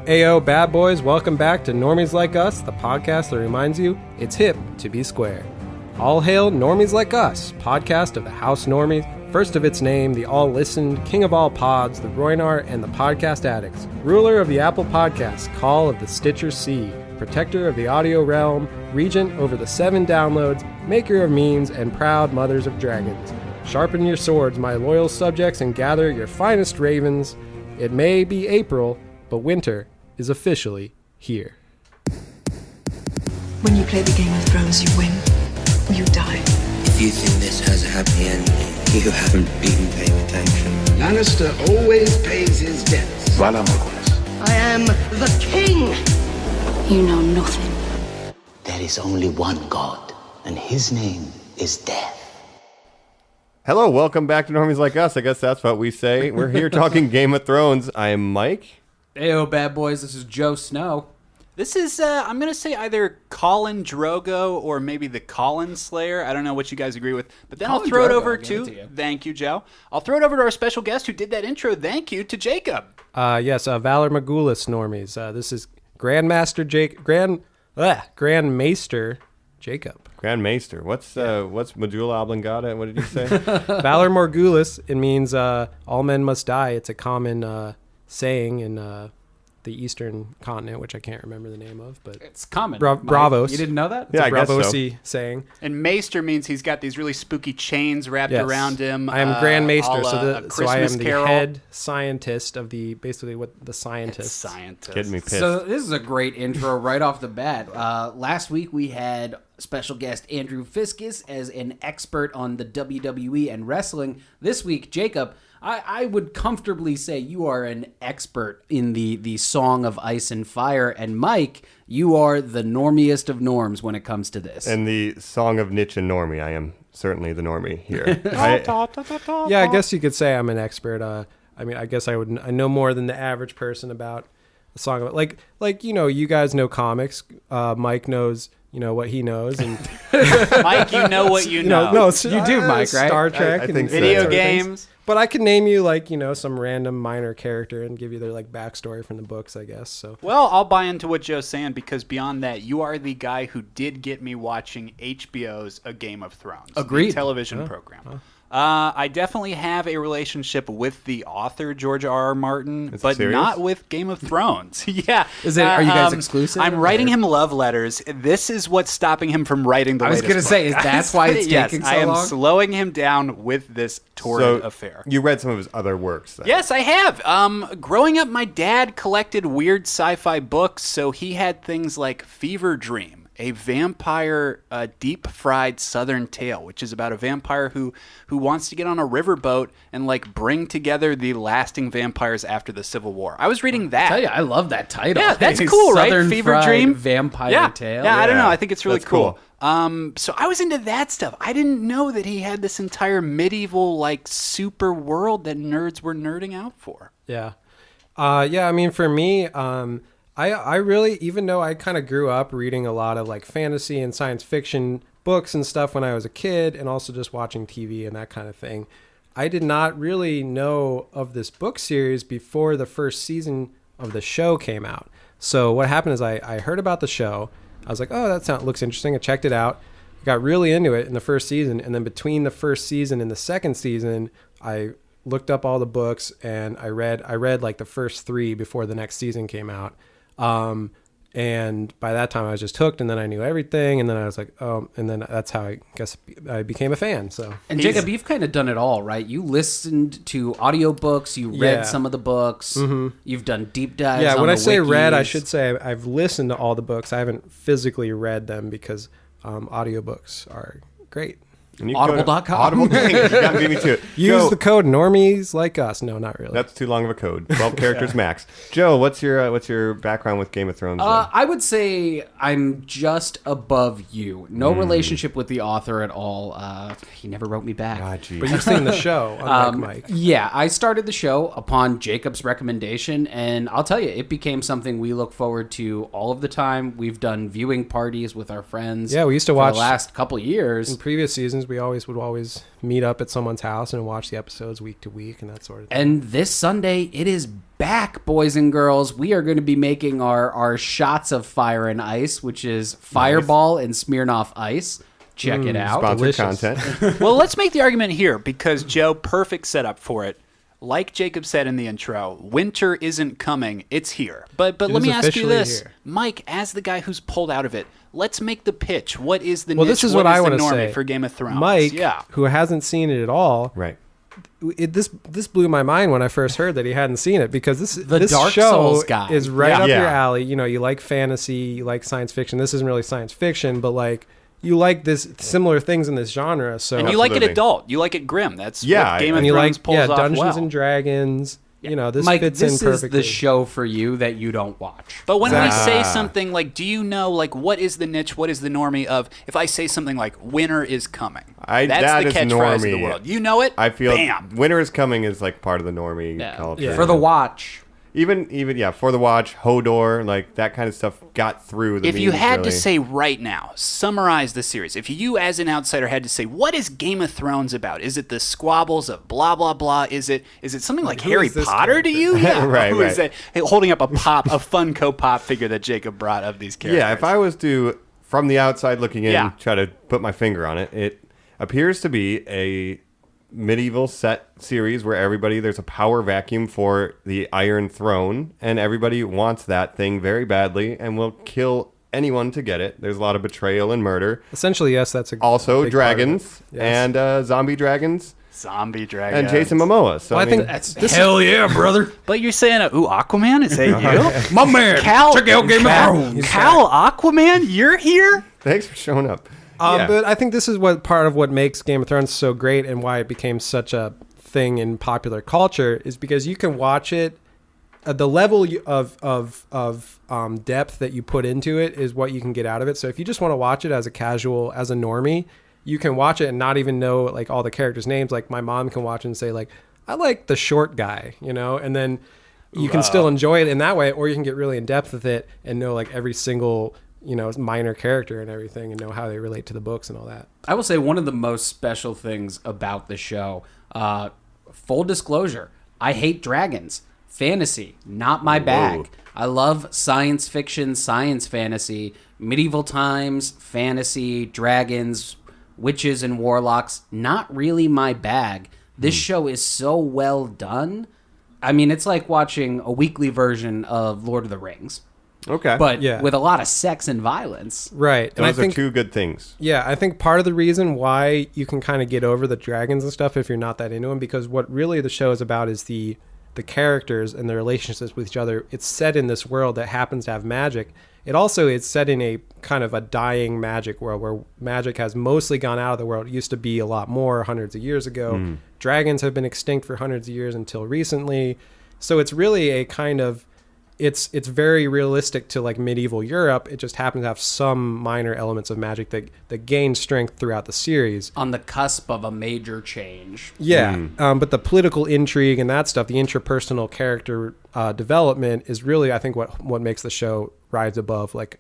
Ayo, bad boys, welcome back to Normies Like Us, the podcast that reminds you it's hip to be square. All hail Normies Like Us, podcast of the House Normies, first of its name, the all-listened, king of all pods, the Roinar and the podcast addicts, ruler of the Apple Podcasts, call of the Stitcher Sea, protector of the audio realm, regent over the 7 downloads, maker of memes, and proud mothers of dragons. Sharpen your swords, my loyal subjects, and gather your finest ravens. It may be April, but winter is officially here. When you play the Game of Thrones, you win or you die. If you think this has a happy ending, you haven't been paying attention. Lannister always pays his debts. Valar Morghulis. I am the king. You know nothing. There is only one God, and his name is death. Hello, welcome back to Normies Like Us. I guess that's what we say. We're here talking Game of Thrones. I am Mike. Ayo, bad boys, this is Joe Snow. This is, I'm going to say either Colin Drogo or maybe the Colin Slayer. I don't know what you guys agree with. But then Colin I'll throw it Drogo, over I'll give it to, to you. Thank you, Joe. I'll throw it over to our special guest who did that intro. Thank you to Jacob. Yes, Valar Morghulis Normies. This is Grandmaster Grandmaester Jacob. Grandmaester. What's Medulla Oblongata? What did you say? Valar Morghulis, it means all men must die. It's a common saying in the Eastern continent, which I can't remember the name of, but It's common. Bravos. You didn't know that? Yeah, I guess so. Bravosi saying. And Maester means he's got these really spooky chains wrapped Yes. around him. I am Grand Maester, a la so A so I am Christmas the Carol. head scientist of the scientists. Scientist. Getting me pissed. So this is a great intro right off the bat. Last week we had special guest Andrew Fiskus as an expert on the WWE and wrestling. This week, Jacob, I would comfortably say you are an expert in the Song of Ice and Fire. And Mike, you are the normiest of norms when it comes to this. And the Song of Niche and Normie. I am certainly the Normie here. Yeah, I guess you could say I'm an expert. I mean, I guess I know more than the average person about the song of it. Like you guys know comics. Mike knows what he knows, and Mike, you know what you know. You do, Mike, right? Star Trek I and think so. Video sort of things. games. But I could name you some random minor character and give you their backstory from the books, I guess. So Well, I'll buy into what Joe's saying because beyond that, you are the guy who did get me watching HBO's A Game of Thrones. Agreed. The television program. I definitely have a relationship with the author, George R.R. Martin, Is it but serious? not with Game of Thrones. Yeah. Are you guys exclusive? I'm writing him love letters. This is what's stopping him from writing the I was latest going to say, book. is that's why it's Yes, taking so I am long? slowing him down with this torrid affair. You read some of his other works, then. Yes, I have. Growing up, my dad collected weird sci-fi books, so he had things like Fever Dream, a vampire deep-fried Southern tale, which is about a vampire who wants to get on a riverboat and bring together the lasting vampires after the Civil War. I was reading that. I tell you, I love that title. Yeah, that's cool, right? Southern Fever Fried Dream Vampire Tale. Yeah, I don't know. I think it's really That's cool. So I was into that stuff. I didn't know that he had this entire medieval super world that nerds were nerding out for. yeah, I mean, for me, I really, even though I kind of grew up reading a lot of fantasy and science fiction books and stuff when I was a kid, and also just watching TV and that kind of thing, I did not really know of this book series before the first season of the show came out. So what happened is I heard about the show. I was like, oh, looks interesting. I checked it out. Got really into it in the first season. And then between the first season and the second season, I looked up all the books and I read the first 3 before the next season came out. And by that time I was just hooked, and then I knew everything, and then I was like, oh, and then that's how I guess I became a fan. So, And Jacob, you've kind of done it all, right? You listened to audiobooks, you read some of the books, you've done deep dives. yeah, on when the I say read, I wikis. should say I've listened to all the books. I haven't physically read them because audiobooks are great. And you can go to Audible.com. Audible. Dang, you got me too. Use Joe, the code Normies Like Us. No, not really. That's too long of a code. 12 characters max. Joe, what's your background with Game of Thrones? then? I would say I'm just above you. No relationship with the author at all. He never wrote me back. Ah, geez. But you've seen the show, unlike Mike. Yeah, I started the show upon Jacob's recommendation, and I'll tell you, it became something we look forward to all of the time. We've done viewing parties with our friends. Yeah, we used to for watch the last couple years. In previous seasons, we would always meet up at someone's house and watch the episodes week to week and that sort of thing. And this Sunday, it is back, boys and girls. We are going to be making our shots of Fire and Ice, which is Fireball and Smirnoff Ice. Check it out. Sponsored Delicious. content. Well, let's make the argument here because, Joe, perfect setup for it. Like Jacob said in the intro, winter isn't coming, it's here. But let is me ask you officially this. here. Mike, as the guy who's pulled out of it, let's make the pitch. What is the Well, niche? this is what I want to normie say for Game of Thrones? Mike, yeah. who hasn't seen it at all, Right. this blew my mind when I first heard that he hadn't seen it, because this Dark show Souls guy. is right Yeah. up your Yeah. alley. You know, you like fantasy, you like science fiction. This isn't really science fiction, but like you like this similar things in this genre. So And you like it Absolutely. adult. You like it grim. That's Yeah, what Game of and you Thrones like pulls off Dungeons well. and Dragons. You know, this Mike, fits this in is perfectly. the show for you that you don't watch. But when we Exactly. say something like, do you know, like, what is the niche? What is the normie of? If I say something like, winter is coming, that's that the is catchphrase of the normie. world. You know it? I feel Bam. winter is coming is like part of the normie culture. For the watch. Even for the watch, Hodor, like that kind of stuff got through the If you memes, had really. to say right now, summarize the series. If you, as an outsider, had to say, what is Game of Thrones about? Is it the squabbles of blah blah blah? Is it something like who Harry is this Potter to you? Yeah, Right, Who is right. that? Hey, holding up a Funko Pop figure that Jacob brought of these characters. Yeah, if I was to, from the outside looking in, Yeah. try to put my finger on it, it appears to be a medieval set series where there's a power vacuum for the Iron Throne, and everybody wants that thing very badly and will kill anyone to get it. There's a lot of betrayal and murder. Essentially, yes, that's Also, big part of it. dragons Yes. and zombie dragons zombie dragon and Jason Momoa. So Well, I think That's this hell yeah, brother. But you're saying, ooh, Aquaman? Is that you? My man. Cal, Check out Game of Cal, Thrones. Cal Aquaman, you're here? thanks for showing up. Yeah. But I think this is what part of what makes Game of Thrones so great and why it became such a thing in popular culture is because you can watch it. The level of depth that you put into it is what you can get out of it. So if you just want to watch it as a casual, as a normie, you can watch it and not even know like all the characters' names. Like my mom can watch it and say like, I like the short guy, you know, and then you can still enjoy it in that way, or you can get really in depth with it and know like every single, you know, minor character and everything and know how they relate to the books and all that. I will say one of the most special things about the show, full disclosure, I hate dragons. Fantasy, not my bag. I love science fiction, science fantasy, medieval times, fantasy, dragons, witches and warlocks, not really my bag. This show is so well done. I mean, it's like watching a weekly version of Lord of the Rings, Okay. but Yeah. with a lot of sex and violence. Right. And those I think are two good things. Yeah, I think part of the reason why you can kind of get over the dragons and stuff if you're not that into them, because what really the show is about is the characters and their relationships with each other. It's set in this world that happens to have magic. It also is set in a kind of a dying magic world where magic has mostly gone out of the world. It used to be a lot more hundreds of years ago. Dragons have been extinct for hundreds of years until recently. So it's really a kind of it's very realistic to like medieval Europe. It just happens to have some minor elements of magic that gain strength throughout the series. On the cusp of a major change. Yeah, but the political intrigue and that stuff, the interpersonal character development is really, I think, what makes the show rise above like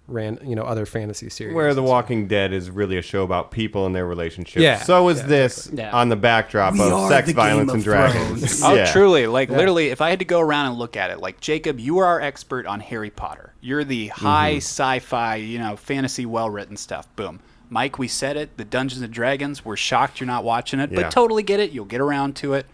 other fantasy series. Where The Walking Dead is really a show about people and their relationships. Yeah. So is Yeah, this Yeah. on the backdrop of sex, violence, and dragons. Oh, Yeah. truly. Like, literally, if I had to go around and look at it, like, Jacob, you are our expert on Harry Potter. You're the high sci-fi, fantasy, well-written stuff. Boom. Mike, we said it. The Dungeons and Dragons. We're shocked you're not watching it, Yeah. but totally get it. You'll get around to it.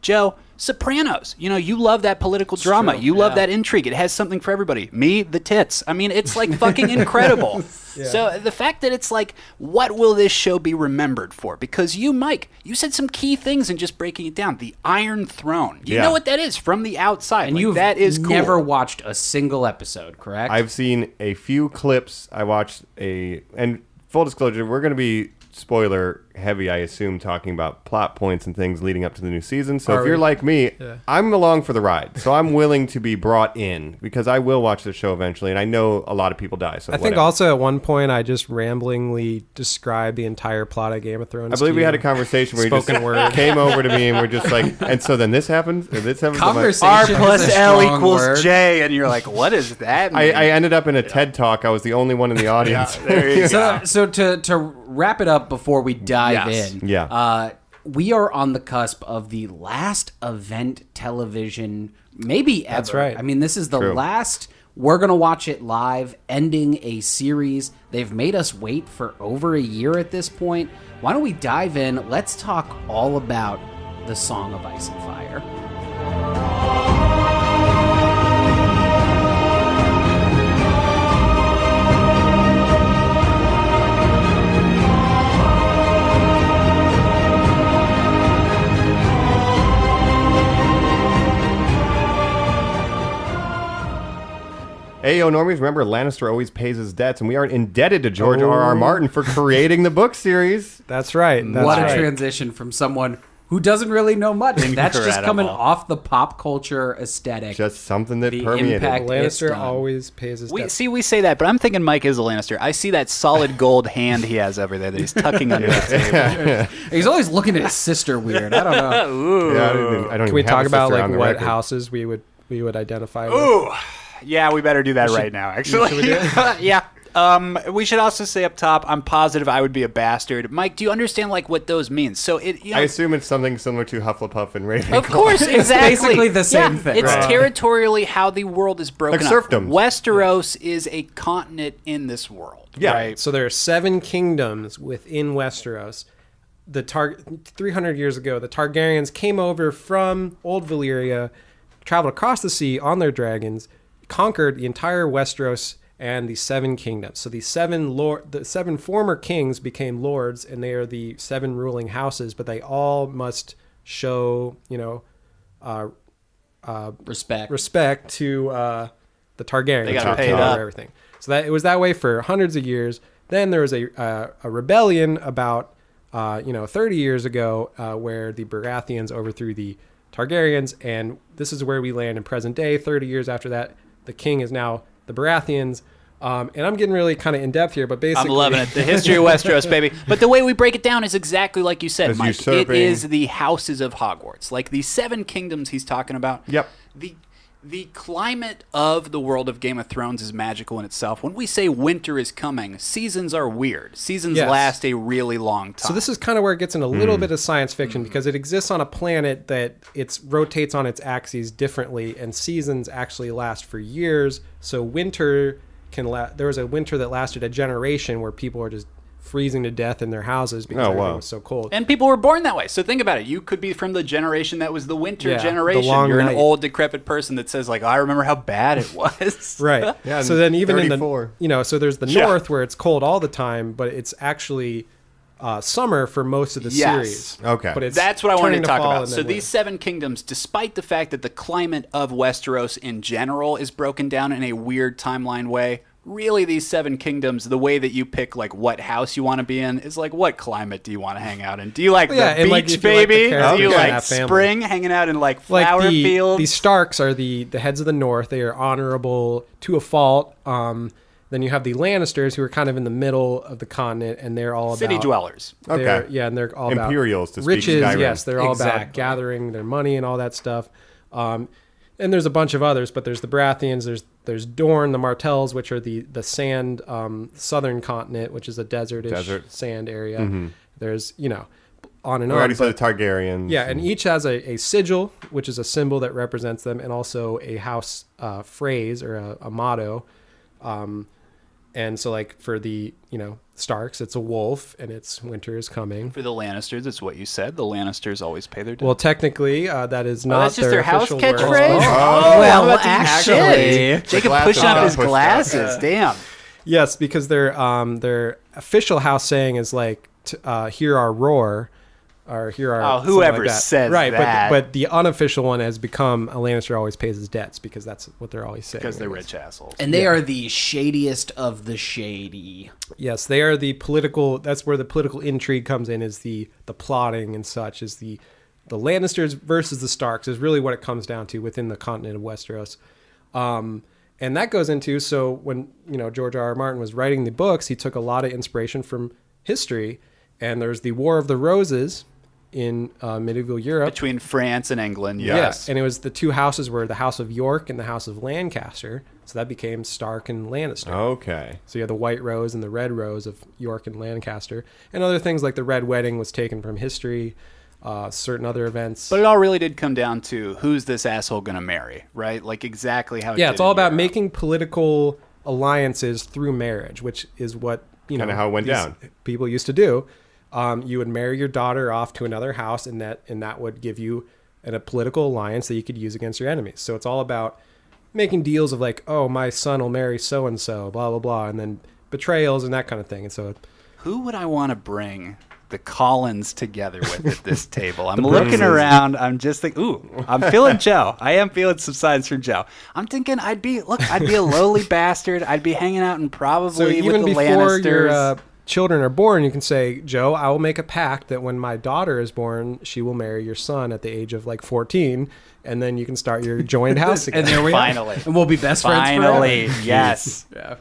Joe, Sopranos. You love that political drama. true, You love yeah. that intrigue. It has something for everybody. Me, the tits. I mean, it's like fucking incredible. So the fact that it's like, what will this show be remembered for? Because you, Mike, you said some key things in just breaking it down. The Iron Throne. You Yeah. know what that is from the outside. And Like, you've that is cool. never watched a single episode, correct? I've seen a few clips. I watched and full disclosure, we're going to be spoiler heavy, I assume, talking about plot points and things leading up to the new season. So Are if you're we? like me, Yeah. I'm along for the ride. So I'm willing to be brought in because I will watch the show eventually, and I know a lot of people die. So I think whatever. also at one point I just ramblingly described the entire plot of Game of Thrones. I believe to we had you. a conversation where you just Spoken word. came over to me and we're just like, and so then this happens, and this happens. I'm like, Conversation. R is a plus L strong equals word. J, and you're like, what does that mean? I ended up in a TED talk. I was the only one in the audience. There you go. So to wrap it up before we dive Yes. in, Yeah. we are on the cusp of the last event television, maybe ever. That's right. I mean, this is the True. last. We're gonna watch it live, ending a series. They've made us wait for over a year at this point. Why don't we dive in? Let's talk all about the Song of Ice and Fire. Hey, yo, Normies, remember Lannister always pays his debts, and we are indebted to George R.R. Martin for creating the book series. That's right. That's What right. a transition from someone who doesn't really know much. That's just coming Incredible. off the pop culture aesthetic. Just something that The permeated. impact- it's Lannister done. always pays his debt. We say that, but I'm thinking Mike is a Lannister. I see that solid gold hand he has over there that he's tucking under the table. He's always looking at his sister weird. I don't know. Yeah, I don't Can even we have talk a about sister like on the what record. houses we would identify with? Ooh, yeah, we better do that right now, actually. Yeah. We should also say up top, I'm positive I would be a bastard. Mike, do you understand like what those mean? So it, I assume it's something similar to Hufflepuff and Ravenclaw. of course, exactly. basically the same thing. It's Right. territorially how the world is broken Like up. serfdom. Westeros is a continent in this world. Yeah. Right? So there are 7 kingdoms within Westeros. 300 years ago, the Targaryens came over from Old Valyria, traveled across the sea on their dragons, conquered the entire Westeros and the 7 kingdoms. So the 7 former kings became lords, and they are the 7 ruling houses. But they all must show, respect to the Targaryens. They gotta who pay took it over up. everything. So that it was that way for hundreds of years. Then there was a rebellion about 30 years ago where the Baratheons overthrew the Targaryens, and this is where we land in present day. 30 years after that, the king is now the Baratheons. And I'm getting really kind of in depth here, but basically, I'm loving it. The history of Westeros, baby. But the way we break it down is exactly like you said, As Mike. usurping. It is the houses of Hogwarts, like the 7 kingdoms he's talking about. Yep. The climate of the world of Game of Thrones is magical in itself. When we say winter is coming, seasons are weird. Seasons Yes. last a really long time. So this is kind of where it gets in a little bit of science fiction because it exists on a planet that it rotates on its axes differently, and seasons actually last for years. So winter can last. There was a winter that lasted a generation where people were just freezing to death in their houses because Oh, everything wow. was so cold. And people were born that way. So think about it. You could be from the generation that was the winter Yeah, the generation. long You're night. an old, decrepit person that says, like, I remember how bad it was. Right. Yeah, So then even 34. in the, so there's the Yeah. north where it's cold all the time, but it's actually summer for most of the Yes. series. Okay. But it's That's what I wanted turning to talk fall about. and So then these winter. 7 kingdoms, despite the fact that the climate of Westeros in general is broken down in a weird timeline way, really these 7 kingdoms, the way that you pick like what house you want to be in is like what climate do you want to hang out in? Do you like Well, yeah, the and, like, beach, if you like the baby? characters Do you in like that family. spring, hanging out in like Like flower the fields? Starks are the heads of the north. They are honorable to a fault. Then you have the Lannisters, who are kind of in the middle of the continent, and they're all City about dwellers. they're- Okay. Yeah, and they're all Imperials, to about speak riches. Skyrim. Yes, they're all about Exactly. gathering their money and all that stuff. And there's a bunch of others, but there's the Baratheons. There's Dorne, the Martells, which are the sand southern continent, which is a desertish sand area. There's on and We on. already but- said the Targaryens. yeah, and each has a sigil, which is a symbol that represents them, and also a house phrase or a motto. And so, like for the Starks, it's a wolf, and it's winter is coming. For the Lannisters, it's what you said. The Lannisters always pay their debt. Well, technically, that is not that's just their house official word. catchphrase? Oh, Well, how about the actually- shit? Jacob glasses pushing up got his pushed up. glasses. Damn. Yes, because their official house saying is like "Hear our roar," or here are something whoever like that. says right, that. But the unofficial one has become a Lannister always pays his debts because that's what they're always saying. Because they're rich assholes. And they are the shadiest of the shady. Yes, they are the political. That's where the political intrigue comes in. Is the plotting and such. Is the Lannisters versus the Starks is really what it comes down to within the continent of Westeros. And that goes into, so when George R.R. Martin was writing the books, he took a lot of inspiration from history. And there's the War of the Roses in medieval Europe. Between France and England, yes. And it was the two houses were the House of York and the House of Lancaster. So that became Stark and Lannister. Okay. So you have the White Rose and the Red Rose of York and Lancaster. And other things like the Red Wedding was taken from history, certain other events. But it all really did come down to who's this asshole going to marry, right? Like exactly how it Yeah, did it's all in about Europe. making political alliances through marriage, which is what, Kinda how it went down. People used to do. You would marry your daughter off to another house, and that would give you a political alliance that you could use against your enemies. So it's all about making deals of like, oh, my son will marry so and so, blah blah blah, and then betrayals and that kind of thing. And so, who would I want to bring the Collins together with at this table? I'm looking around. I'm just thinking, ooh, I'm feeling Joe. I am feeling some signs from Joe. I'm thinking I'd be a lowly bastard. I'd be hanging out and probably so with even the before Lannisters. your children are born, you can say, Joe, I will make a pact that when my daughter is born, she will marry your son at the age of like 14, and then you can start your joined house again. And there we Finally. are. And we'll be best friends Finally, forever. yes. Yeah.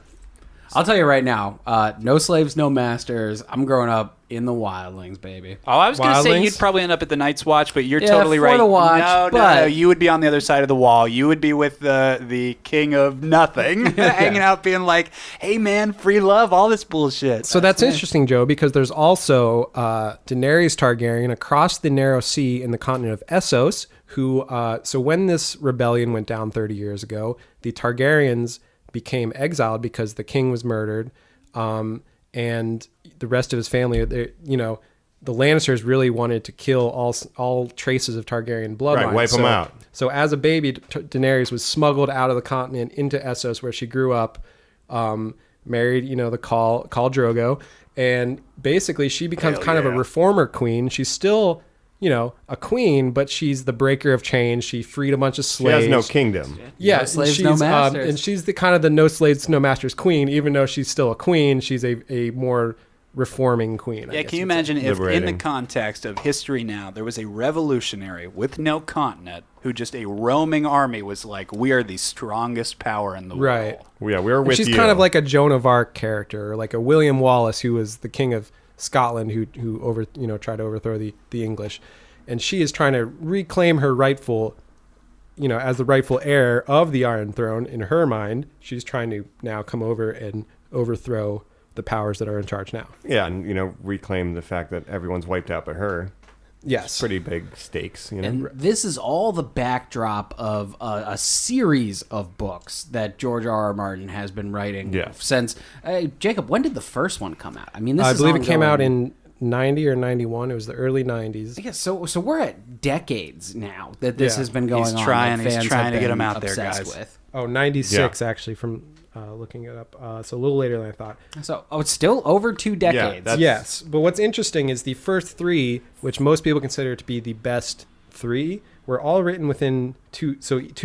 I'll tell you right now, no slaves, no masters. I'm growing up in the wildlings, baby. Oh, I was going to say Wildlings? you'd probably end up at the Night's Watch, but you're Yeah, totally for right. the watch, no, but- you would be on the other side of the wall. You would be with the king of nothing, hanging out, being like, "Hey, man, free love, all this bullshit." So that's interesting, Joe, because there's also Daenerys Targaryen across the Narrow Sea in the continent of Essos, who, so when this rebellion went down 30 years ago, the Targaryens became exiled because the king was murdered, and the rest of his family, the Lannisters really wanted to kill all traces of Targaryen bloodline. Right, wipe them out. So as a baby, Daenerys was smuggled out of the continent into Essos, where she grew up, married, the Khal Drogo, and basically she becomes kind of a reformer queen. She's still, a queen, but she's the breaker of chains. She freed a bunch of She slaves. has no kingdom. Yeah, No slaves, she's, no masters. and she's the kind of the no slaves, no masters queen. Even though she's still a queen, she's a more reforming queen. I Yeah, guess can you you'd say. imagine if in the Liberating. context of history now, there was a revolutionary with no continent who just a roaming army was like, we are the strongest power in the Right. world. Yeah, we're And with she's you. kind of like a Joan of Arc character, or like a William Wallace, who was the king of Scotland, who tried to overthrow the English, and she is trying to reclaim her rightful, as the rightful heir of the Iron Throne. In her mind, she's trying to now come over and overthrow the powers that are in charge now. Yeah, and reclaim the fact that everyone's wiped out but her. Yes, Pretty big stakes, And this is all the backdrop of a series of books that George R.R. Martin has been writing since. Jacob, when did the first one come out? I mean, this I is believe it came out ongoing. in 90 or 91. It was the early 90s. Yeah, so we're at decades now that this Yeah. has been going He's on. trying- that he's fans trying have to get been him out there, obsessed guys. With. Oh, 96 actually, from looking it up. So a little later than I thought. So, it's still over 2 decades. that's- Yes, but what's interesting is the first 3, which most people consider to be the best 3, were all written within 2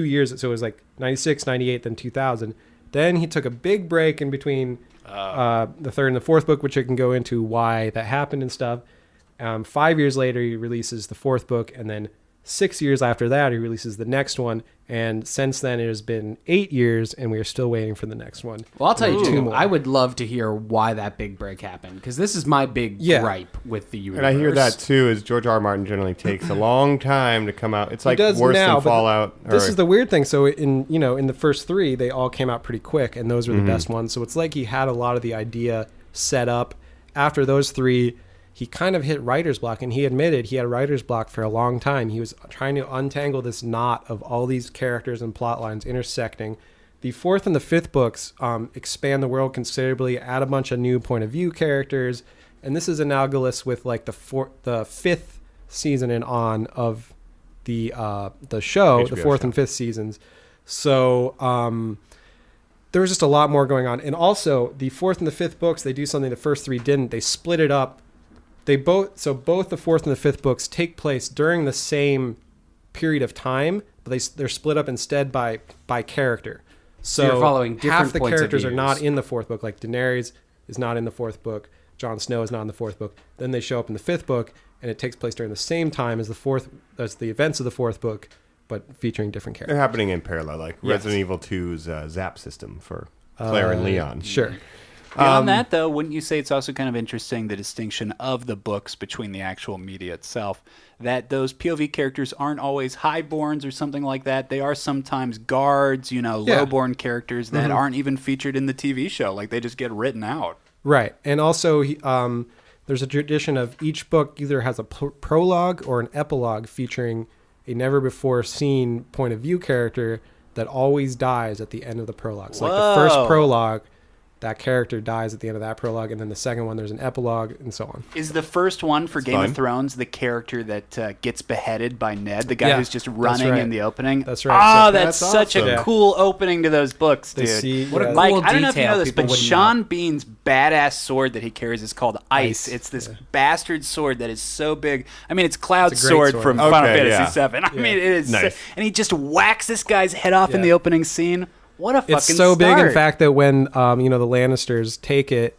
years. So it was like 96, 98, then 2000. Then he took a big break in between the third and the fourth book, which I can go into why that happened and stuff. 5 years later, he releases the fourth book, and then 6 years after that, he releases the next one. And since then, it has been 8 years, and we are still waiting for the next one. Well, I'll tell you, Two Jacob, more. I would love to hear why that big break happened, because this is my big gripe with the universe. And I hear that too. Is George R. R. Martin generally takes a long time to come out. It's like does worse now, than but Fallout. This is the weird thing. So in the first 3, they all came out pretty quick, and those were the best ones. So it's like he had a lot of the idea set up. After those 3, he kind of hit writer's block, and he admitted he had writer's block for a long time. He was trying to untangle this knot of all these characters and plot lines intersecting. The fourth and the fifth books expand the world considerably, add a bunch of new point of view characters, and this is analogous with like the fifth season and on of the show, the HBO fourth show. and fifth seasons. So there was just a lot more going on, and also the fourth and the fifth books, they do something the first 3 didn't. They split it up both the fourth and the fifth books take place during the same period of time, but they're split up instead by character. So you're following different half the points of characters are views. not in the fourth book. Like Daenerys is not in the fourth book. Jon Snow is not in the fourth book. Then they show up in the fifth book, and it takes place during the same time as the events of the fourth book, but featuring different characters. They're happening in parallel, like Yes. Resident Evil 2's Zap system for Claire and Leon. Sure. Beyond that, though, wouldn't you say it's also kind of interesting the distinction of the books between the actual media itself? That those POV characters aren't always highborns or something like that. They are sometimes guards, lowborn characters that aren't even featured in the TV show. Like they just get written out. Right. And also, there's a tradition of each book either has a prologue or an epilogue featuring a never-before-seen point of view character that always dies at the end of the prologue. So, like the first prologue, that character dies at the end of that prologue, and then the second one, there's an epilogue, and so on. Is the first one for Game of Thrones the character that gets beheaded by Ned, the guy who's just running right. in the opening? That's right. Oh, So that's such awesome. a cool opening to those books, They dude. see- What a yeah. Like, cool I don't know if you detail know this, people but wouldn't Sean know. Bean's badass sword that he carries is called Ice. It's this bastard sword that is so big. I mean, it's Cloud's It's a great sword sword. from Okay, Final yeah. Fantasy VII. I mean, it is, Nice. and he just whacks this guy's head off in Yeah. the opening scene. What a fucking It's so big, in start. fact, that when the Lannisters take it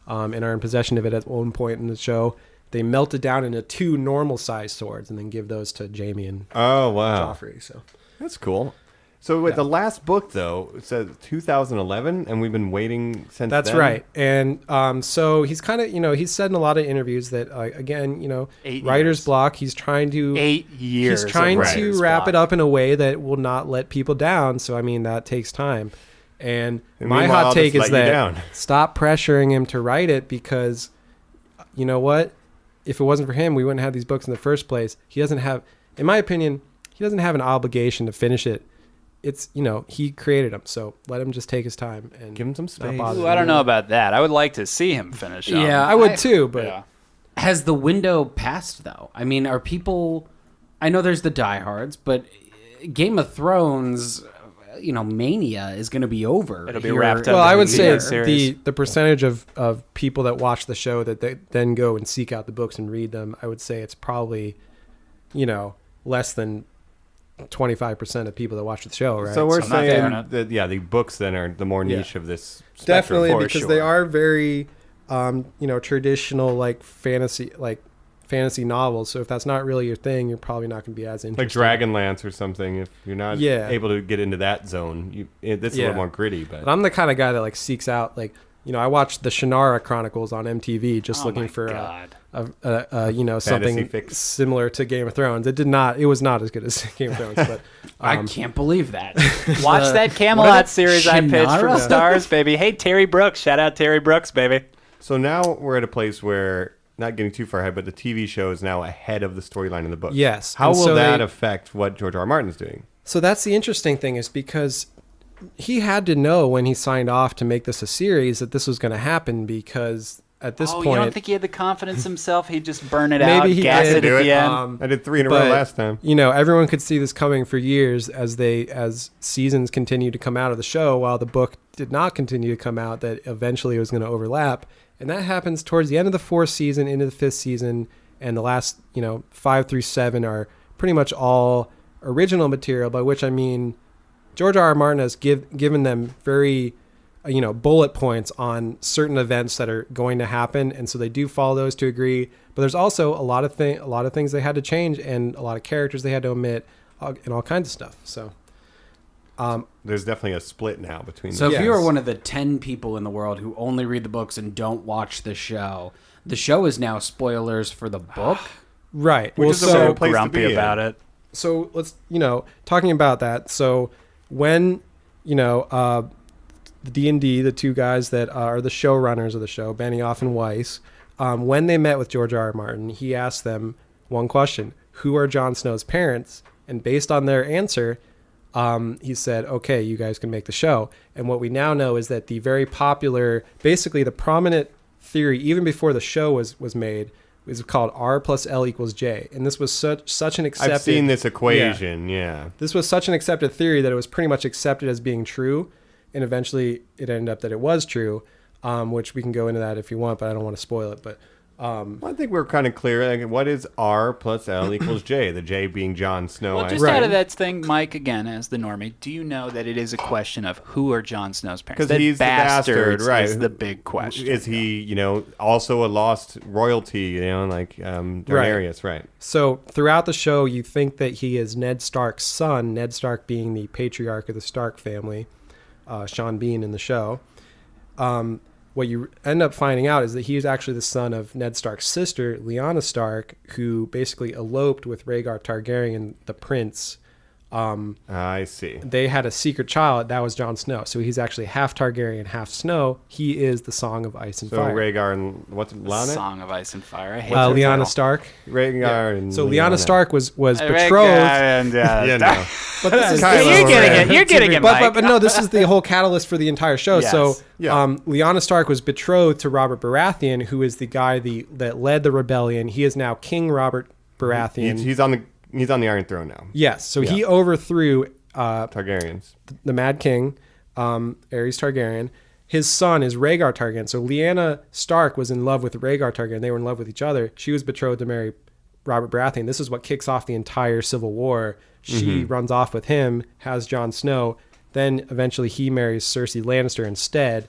and are in possession of it at one point in the show, they melt it down into 2 normal-sized swords and then give those to Jaime and Oh, wow. Joffrey. So That's cool. So with the last book, though, it says 2011, and we've been waiting since that's then? right. And so he's kind of, he's said in a lot of interviews that, again, 8 writer's years. block, he's trying to... 8 years. He's trying of to writer's wrap block. it up in a way that will not let people down. So, I mean, that takes time. And my meanwhile, I'll hot take just is let you that down. stop pressuring him to write it, because you know what? If it wasn't for him, we wouldn't have these books in the first place. He doesn't have, in my opinion, he doesn't have an obligation to finish it. It's, he created them. So let him just take his time and Give him some not space. bother Ooh, I don't him. know about that. I would like to see him finish them. Yeah, I would too, but Yeah. Has the window passed, though? I mean, are people... I know there's the diehards, but Game of Thrones, mania is going to be over. It'll be here wrapped up well, in I would the say year. Series. the percentage of people that watch the show that they then go and seek out the books and read them, I would say it's probably, less than 25% of people that watch the show, right? So we're So not fair saying enough. that, the books then are the more niche of this spectrum. definitely, for because sure. they are very, traditional, fantasy novels. So if that's not really your thing, you're probably not going to be as interested. Like Dragonlance or something. If you're not Yeah. able to get into that zone, that's a Yeah. little more gritty. But But I'm the kind of guy that seeks out I watched the Shannara Chronicles on MTV just Oh looking my for God. something fix. similar to Game of Thrones. It was not as good as Game of Thrones, but I can't believe that. Watch that Camelot series I pitched for Shannara? Stars, baby. Hey, Terry Brooks. Shout out Terry Brooks, baby. so now we're at a place where, not getting too far ahead, but the TV show is now ahead of the storyline in the book. Yes. How And will so that they- affect what George R. R. Martin's doing? So that's the interesting thing, is because he had to know when he signed off to make this a series that this was going to happen, because at this Oh, point, you don't think he had the confidence himself? He'd just burn it out, Maybe he gas did. it Do at it. the end. I did 3 in a row but, last time. everyone could see this coming for years as seasons continued to come out of the show, while the book did not continue to come out, that eventually it was going to overlap. And that happens towards the end of the 4th season into the 5th season, and the last, 5 through 7 are pretty much all original material, by which I mean George R. R. Martin has given them very, bullet points on certain events that are going to happen, and so they do follow those to agree. But there's also a lot of things they had to change, and a lot of characters they had to omit, and all kinds of stuff. So, There's definitely a split now between So the if you are one of the 10 people in the world who only read the books and don't watch the show is now spoilers for the book. right. Which is a so good place to Grumpy be in. about it. so let's talking about that. So when the D&D, the 2 guys that are the showrunners of the show, Benioff and Weiss, when they met with George R. R. Martin, he asked them one question: who are Jon Snow's parents? And based on their answer, he said, okay, you guys can make the show. And what we now know is that the very popular, basically the prominent theory, even before the show was made, is called R plus L equals J. And this was such an accepted... I've seen this equation, yeah. This was such an accepted theory that it was pretty much accepted as being true. And eventually it ended up that it was true, which we can go into that if you want, but I don't want to spoil it. But Well, I think we're kind of clear. Like, what is R plus L equals J? The J being Jon Snow. Well, just out of that thing, Mike, again, as the normie, do you know that it is a question of who are Jon Snow's parents? Because he's the bastard, right? Is the big question. Is he, also a lost royalty, like Daenerys, right? So throughout the show, you think that he is Ned Stark's son, Ned Stark being the patriarch of the Stark family, Sean Bean in the show. What you end up finding out is that he is actually the son of Ned Stark's sister, Lyanna Stark, who basically eloped with Rhaegar Targaryen, the prince. I see. They had a secret child. That was Jon Snow. So he's actually half Targaryen, half Snow. He is the Song of Ice and Fire. So Rhaegar and what's Lyanna? Song of Ice and Fire. I hate Lyanna Stark. Rhaegar and so Lyanna Stark was betrothed. And, But this is you're getting it, Mike. But no, this is the whole catalyst for the entire show. Yes. So Yeah. Lyanna Stark was betrothed to Robert Baratheon, who is the guy that led the rebellion. He is now King Robert Baratheon. He's on the Iron Throne now. Yes. So he overthrew Targaryens. the Mad King, Aerys Targaryen. His son is Rhaegar Targaryen. So Lyanna Stark was in love with Rhaegar Targaryen. They were in love with each other. She was betrothed to marry Robert Baratheon. This is what kicks off the entire Civil War. She runs off with him, has Jon Snow. Then eventually he marries Cersei Lannister instead.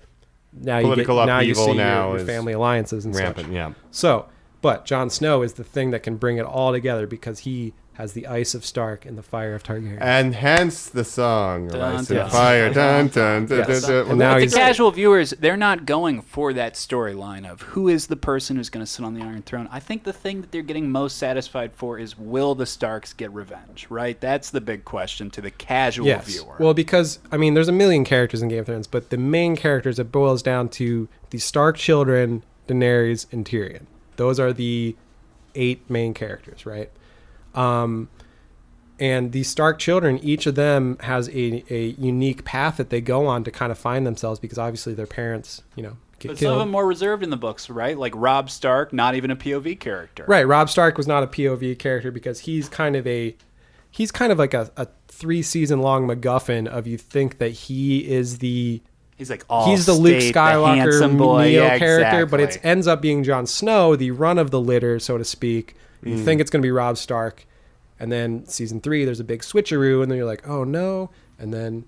Now Political you see now your is family alliances and rampant, such. yeah. So, but Jon Snow is the thing that can bring it all together because he has the ice of Stark and the fire of Targaryen. And hence the song of Ice and dun. Fire. Dun, dun, dun, Yes. dun, dun. And now But the he's casual viewers, they're not going for that storyline of who is the person who's going to sit on the Iron Throne. I think the thing that they're getting most satisfied for is, will the Starks get revenge, right? That's the big question to the casual viewer. Well, because, there's a million characters in Game of Thrones, but the main characters, it boils down to the Stark children, Daenerys, and Tyrion. Those are the 8 main characters, right? And these Stark children, each of them has a unique path that they go on to kind of find themselves because obviously their parents, get but some of killed. them more reserved in the books, right? Like Robb Stark, not even a POV character. Right. Robb Stark was not a POV character because he's kind of like a 3-season long MacGuffin of you think that he is He's like he's the Luke State, Skywalker the handsome boy. Neo Yeah, character, but exactly. it ends up being Jon Snow, the run of the litter, so to speak. You think it's going to be Robb Stark, and then season 3, there's a big switcheroo, and then you're like, oh no, and then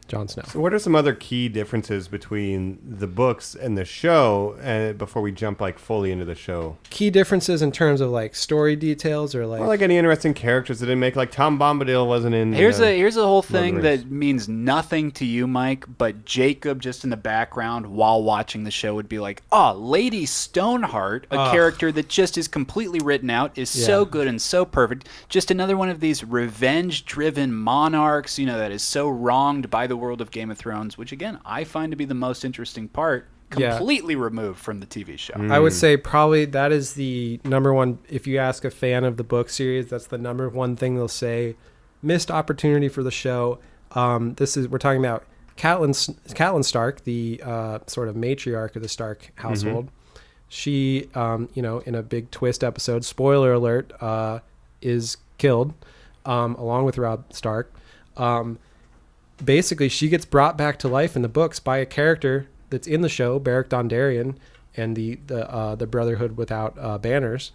Jon Snow. So what are some other key differences between the books and the show before we jump fully into the show? Key differences in terms of story details or Or any interesting characters that didn't make, Tom Bombadil wasn't in. Here's a whole thing Lord of the Rings. that means nothing to you, Mike, but Jacob just in the background while watching the show would be like, Lady Stoneheart, a character that just is completely written out, is so good and so perfect. Just another one of these revenge-driven monarchs, that is so wronged by the world of Game of Thrones, which again, I find to be the most interesting part, completely removed from the TV show. I would say probably that is the number one, if you ask a fan of the book series, that's the number one thing they'll say. Missed opportunity for the show. We're talking about Catelyn Stark, the sort of matriarch of the Stark household. She, in a big twist episode, spoiler alert, is killed along with Robb Stark. Basically, she gets brought back to life in the books by a character that's in the show, Beric Dondarrion, and the Brotherhood Without Banners.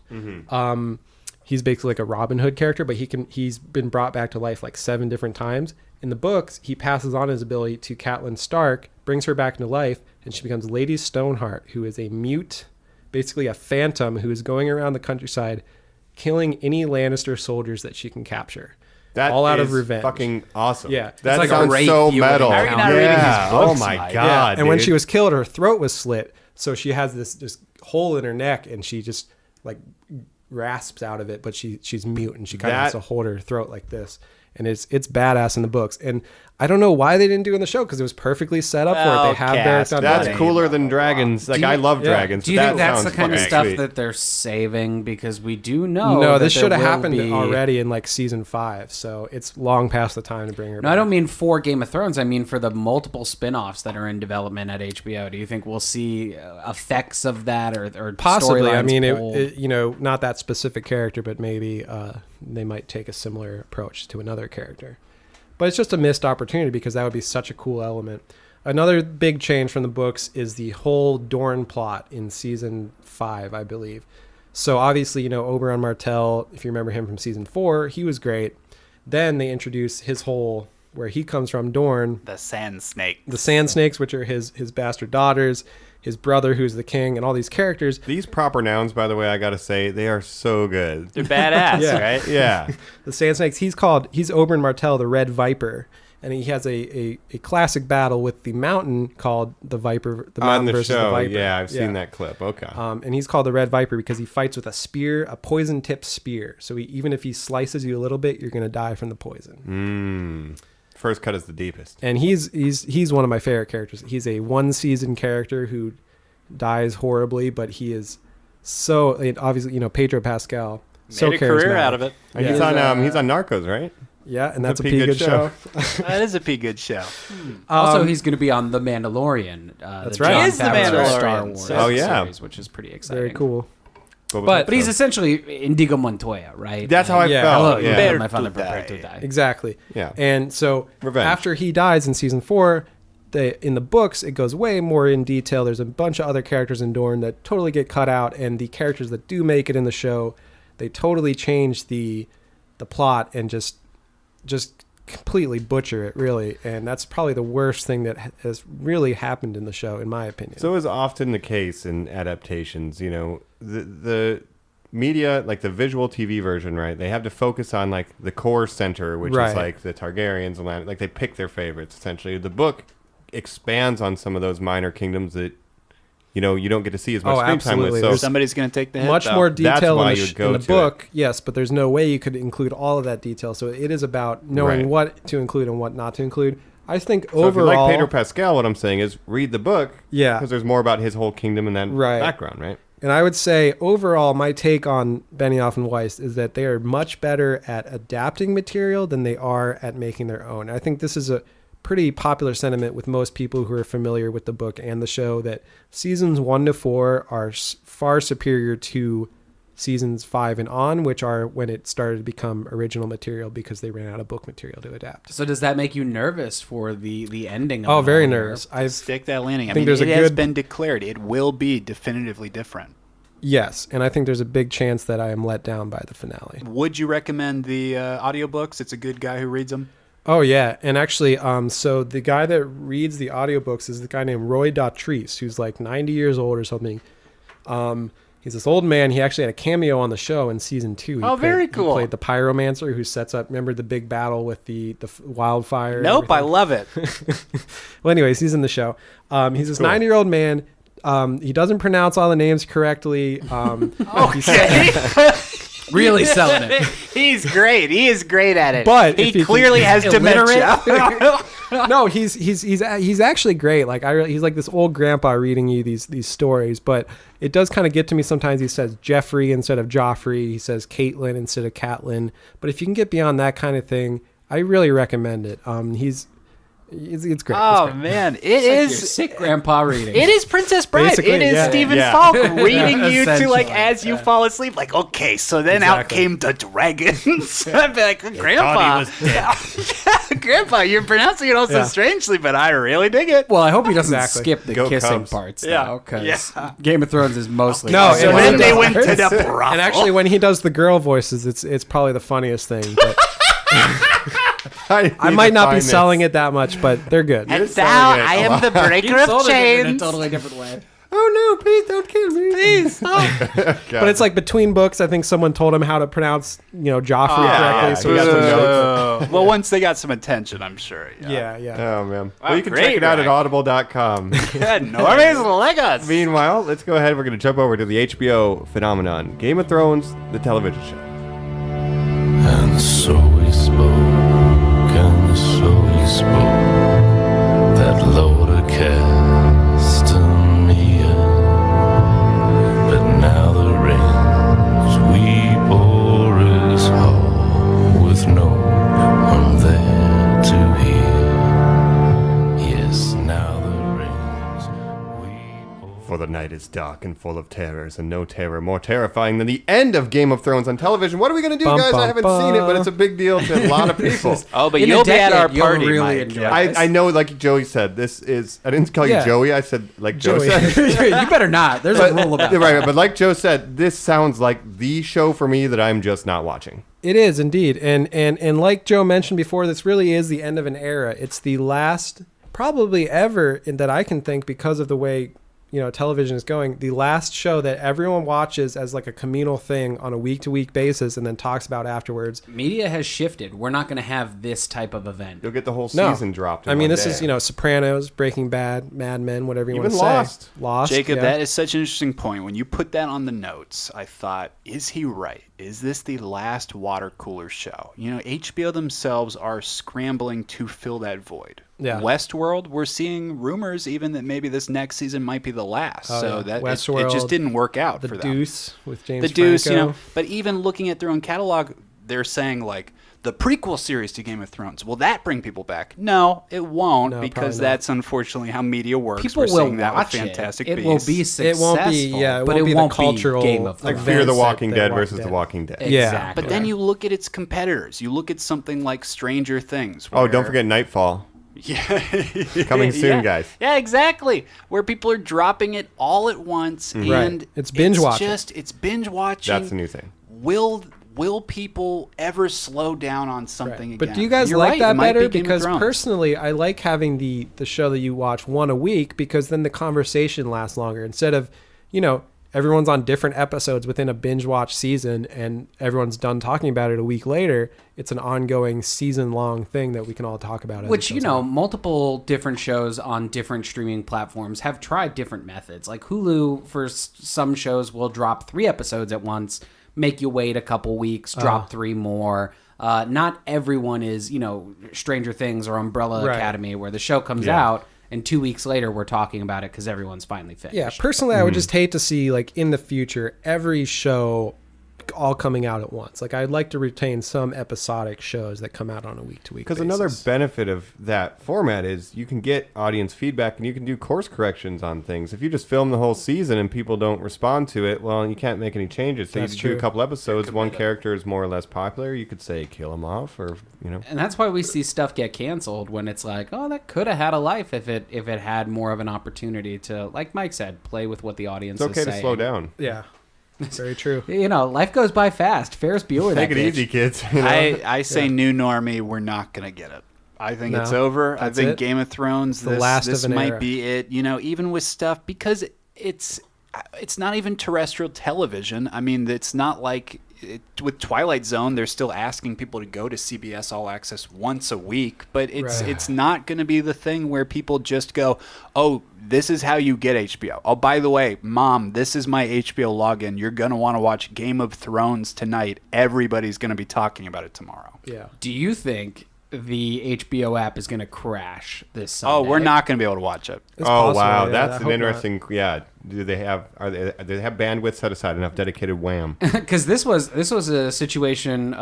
He's basically like a Robin Hood character, but he's been brought back to life 7 different times. In the books, he passes on his ability to Catelyn Stark, brings her back into life, and she becomes Lady Stoneheart, who is a mute, basically a phantom who is going around the countryside killing any Lannister soldiers that she can capture. That all out is of revenge. Fucking awesome. Yeah. That It's sounds great so viewing. metal. How are you not reading his Oh books, my Mike? god. And when dude. she was killed, her throat was slit, so she has this just hole in her neck, and she just rasps out of it, but she's mute, and she kind of has to hold her throat like this. And it's badass in the books. And I don't know why they didn't do it in the show because it was perfectly set up for it. They have Beric Dondarrion. That's cooler than dragons. I love dragons. Do you think that's the sounds kind of fucking stuff sweet. that they're saving? Because we do know. No, that this should have there will happened be... already in season 5, so it's long past the time to bring her No, back. I don't mean for Game of Thrones. I mean for the multiple spin-offs that are in development at HBO. Do you think we'll see effects of that or Possibly. I storylines mean, pulled? not that specific character, but maybe they might take a similar approach to another character. But it's just a missed opportunity because that would be such a cool element. another big change from the books is the whole Dorne plot in season 5, I believe. So obviously, Oberyn Martell, if you remember him from season 4, he was great. Then they introduce his whole, where he comes from, Dorne. The Sand Snake. The Sand Snakes, which are his bastard daughters, his brother who's the king, and all these characters. These proper nouns, by the way, I gotta say, they are so good. They're badass, Yeah. right? Yeah. The Sand Snakes, he's Oberyn Martell, the Red Viper. And he has a classic battle with the Mountain called the Viper, the Mountain On the versus show, the Viper. yeah, I've seen that clip. Okay. And he's called the Red Viper because he fights with a spear, a poison-tipped spear. So even if he slices you a little bit, you're going to die from the poison. First cut is the deepest. And he's one of my favorite characters. He's a one-season character who dies horribly, but he is so, obviously, Pedro Pascal, so Made a charismatic. career out of it. And he's on Narcos, right? Yeah, and that's a P. pretty good Good show. That is a pretty good show. Also, he's going to be on The Mandalorian. That's the right. Jon He is The Favreau Mandalorian. Star Wars Oh, yeah. series, which is pretty exciting. Very cool. But he's essentially Indigo Montoya, right? That's how I Yeah. felt. Hello, yeah. Better my father to prepared die. to die. Exactly. Yeah. And so Revenge. after he dies in season 4, in the books, it goes way more in detail. There's a bunch of other characters in Dorne that totally get cut out, and the characters that do make it in the show, they totally change the plot and just completely butcher it, really. And that's probably the worst thing that has really happened in the show, in my opinion. So is often the case in adaptations, the media, like the visual TV version, right? They have to focus on like the core center, which Right. is like the Targaryens and like they pick their favorites essentially. The book expands on some of those minor kingdoms that you don't get to see as much screen time absolutely. with. So There's Somebody's going to take the hit, much though. more That's detail why in you'd go the to book, yes, but there's no way you could include all of that detail. So it is about knowing Right. what to include and what not to include. I think So if you overall, like Pedro Pascal, what I'm saying is read the book. Yeah. Because there's more about his whole kingdom and that Right. background, right? and I would say overall, my take on Benioff and Weiss is that they are much better at adapting material than they are at making their own. I think this is a pretty popular sentiment with most people who are familiar with the book and the show, that seasons 1 to 4 are far superior to seasons 5 and on, which are when it started to become original material because they ran out of book material to adapt. So does that make you nervous for the ending? Of Very all nervous. I Stick that landing. I think mean, there's it a has good- been declared. It will be definitively different. Yes, and I think there's a big chance that I am let down by the finale. Would you recommend the audiobooks? It's a good guy who reads them. Oh yeah, and actually, so the guy that reads the audiobooks is the guy named Roy Dautrice, who's like 90 years old or something. He's this old man. He actually had a cameo on the show in season 2. Very cool. He played the pyromancer who sets up. Remember the big battle with the wildfire? and Nope, I everything? love it. Well, anyways, he's in the show. He's this 90-year-old man. He doesn't pronounce all the names correctly. Okay. Really selling it. He's great. He is great at it. But if he you clearly can- has dementia. No, he's actually great. Like he's like this old grandpa reading you these stories. But it does kind of get to me sometimes. He says Jeffrey instead of Joffrey. He says Caitlin instead of Catelyn. But if you can get beyond that kind of thing, I really recommend it. It's great. Oh It's great. man, Your sick grandpa reading. It is Princess Bride. Basically, It is yeah. Stephen Yeah. Falk reading you to like Essentially, as you fall asleep. Like, okay, so then out Exactly. came the dragons. I'd be like, Grandpa, Grandpa, you're pronouncing it all so Yeah. strangely, but I really dig it. Well, I hope he doesn't Exactly. skip the Go kissing Cubs. parts, Yeah. though, because Yeah. Game of Thrones is mostly No, So and then when they he went to does- the brothel. And actually, when he does the girl voices, it's probably the funniest thing. But I might not be selling it that much, but they're good. and selling now it I a am lot. the breaker of in a chains. totally different way. Oh no! Please don't kill me. Please stop. But it's like between books. I think someone told him how to pronounce, Joffrey correctly. yeah, So he he got got some the notes. Well, once they got some attention, I'm sure. Yeah. Oh, man. Wow, Well, you can check great, it out Ryan. at audible.com. Yeah, Normies like us. Meanwhile, let's go ahead. We're going to jump over to the HBO phenomenon, Game of Thrones, the television show. And so he spoke, and so he spoke, that Lord of Castamere. But now the rains weep o'er his hall, with no one there to hear. Yes, now the rains weep o'er For the night night is dark and full of terrors, and no terror more terrifying than the end of Game of Thrones on television. What are we going to do, Bum, guys? bum, I haven't bum. seen it, but it's a big deal to a lot of people. Oh, but In a you'll be at our decade, you'll party, really Mike. enjoy Yeah. it. I know, like Joey said, this is... I didn't call you Yeah. Joey. I said, like Joe Joey. said. You better not. There's a rule about that. Right, but like Joe said, this sounds like the show for me that I'm just not watching. It is indeed, and like Joe mentioned before, this really is the end of an era. It's the last, probably ever, that I can think, because of the way television is going, the last show that everyone watches as like a communal thing on a week-to-week basis and then talks about afterwards. Media has shifted. We're not going to have this type of event. You'll get the whole No. season dropped. In I mean, one this day. is Sopranos, Breaking Bad, Mad Men, whatever you want Even to Lost. say. Lost, Jacob, yeah. that is such an interesting point. When you put that on the notes, I thought, is he right? Is this the last water cooler show? HBO themselves are scrambling to fill that void. Yeah. Westworld, we're seeing rumors even that maybe this next season might be the last. Oh, so yeah. that it Westworld, just didn't work out The for them. Deuce with James The Deuce, Franco. but even looking at their own catalog, they're saying like the prequel series to Game of Thrones. Will that bring people back? No, it won't, No, because probably not. that's unfortunately how media works. People We're will seeing that with watch Fantastic it. It Beasts. will be It successful. won't be, but won't it be the won't cultural be Game of like Thrones. Fear the events Walking that Dead Walking versus Dead. The Walking Dead. Yeah. Exactly. But then you look at its competitors. You look at something like Stranger Things. Oh, don't where- forget Nightfall. Yeah. Coming soon, Yeah. guys. Yeah, exactly. Where people are dropping it all at once, Right. and It's binge watching. It's binge watching. That's the new thing. Will people ever slow down on something again? But do you guys You're like right, that it might better? be Game of Because Thrones. personally, I like having the show that you watch one a week, because then the conversation lasts longer. Instead of, everyone's on different episodes within a binge watch season and everyone's done talking about it a week later, it's an ongoing season-long thing that we can all talk about. as Which, it goes on. multiple different shows on different streaming platforms have tried different methods. Like Hulu, for some shows, will drop 3 episodes at once, make you wait a couple weeks, drop 3 more. Not everyone is, Stranger Things or Umbrella Right. Academy, where the show comes Yeah. out and 2 weeks later we're talking about it because everyone's finally finished. Yeah, personally, I would just hate to see, like, in the future, every show all coming out at once. Like, I'd like to retain some episodic shows that come out on a week-to-week Because basis. another benefit of that format is you can get audience feedback and you can do course corrections on things. If you just film the whole season and people don't respond to it, well, you can't make any changes. So That's you do true. a couple episodes, one character is more or less popular. You could say kill him off, or And that's why we see stuff get canceled when it's like, oh, that could have had a life if it had more of an opportunity to, like Mike said, play with what the audience it's is okay to saying. slow down. Yeah, very true. Life goes by fast. Ferris Bueller. Take that it bitch. easy, kids. I say new normie, we're not going to get it. I think No, it's over. I that's think it. Game of Thrones, The last this of an might era. be it. Even with stuff, because it's not even terrestrial television. I mean, it's not like with Twilight Zone, they're still asking people to go to CBS All Access once a week, but Right. it's not going to be the thing where people just go, oh, this is how you get HBO. Oh, by the way, Mom, this is my HBO login. You're going to want to watch Game of Thrones tonight. Everybody's going to be talking about it tomorrow. Yeah. Do you think the HBO app is going to crash this Sunday? Oh, we're not going to be able to watch it. It's Oh possible, wow, yeah, I that's an hope interesting. Yeah, do they have do they have bandwidth set aside, enough dedicated wham? Because this was a situation.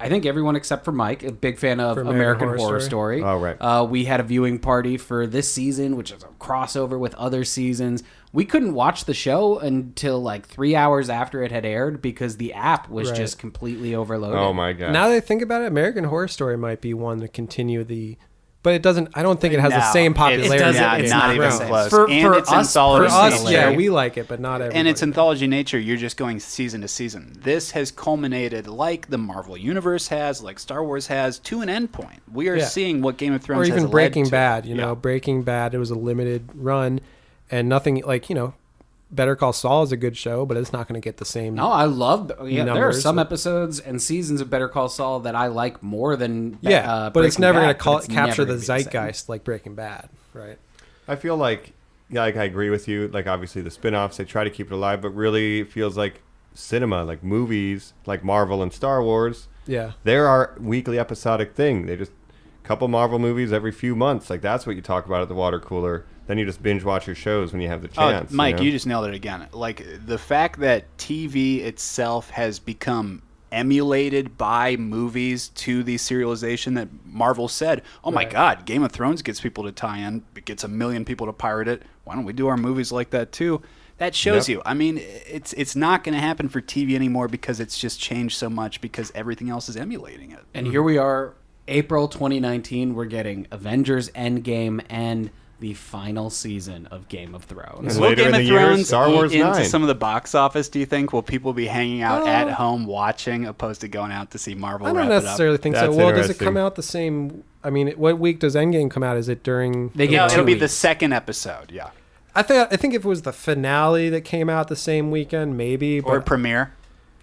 I think everyone except for Mike, a big fan of For American Horror Story. Oh, right. We had a viewing party for this season, which is a crossover with other seasons. We couldn't watch the show until like 3 hours after it had aired because the app was Right. just completely overloaded. Oh my god. Now that I think about it, American Horror Story might be one to continue the, but it doesn't. I don't think it has the No, same it popularity. doesn't. that It's Game not of even Thrones. close. For And it's us, anthology For us, nature. yeah, we like it, but not everybody. And it's anthology nature. You're just going season to season. This has culminated like the Marvel Universe has, like Star Wars has, to an end point. We are Yeah. seeing what Game of or Thrones has even led Breaking to. Bad. Yeah. Breaking Bad. It was a limited run, and nothing like Better Call Saul is a good show, but it's not going to get the same. No, I love. There are Numbers. some episodes and seasons of Better Call Saul that I like more than. but it's Breaking never Bad, going but to it's capture never the gonna be same. zeitgeist like Breaking Bad, right? I feel like I agree with you. Like obviously the spin-offs, they try to keep it alive, but really it feels like cinema, like movies, like Marvel and Star Wars. Yeah. There are weekly episodic thing. They just couple Marvel movies every few months. Like that's what you talk about at the water cooler. Then you just binge watch your shows when you have the chance. Oh, Mike, know? you just nailed it again. Like the fact that TV itself has become emulated by movies to the serialization that Marvel said, oh my God, Game of Thrones gets people to tie in, it gets 1 million people to pirate it. why don't we do our movies like that too? That shows you. I mean, it's not going to happen for TV anymore because it's just changed so much because everything else is emulating it. And here we are, April 2019. We're getting Avengers Endgame and the final season of Game of Thrones. And Will later Game in of the year, Thrones Star Wars eat into 9. some of the box office, do you think? Will people be hanging out at home watching opposed to going out to see Marvel I wrap don't it up? necessarily think so. That's Well, does it interesting. come out the same? I mean, what week does Endgame come out? Is it during? They No, get 2 it'll be the weeks. second episode, yeah. I think if it was the finale that came out the same weekend, maybe. Or But premiere.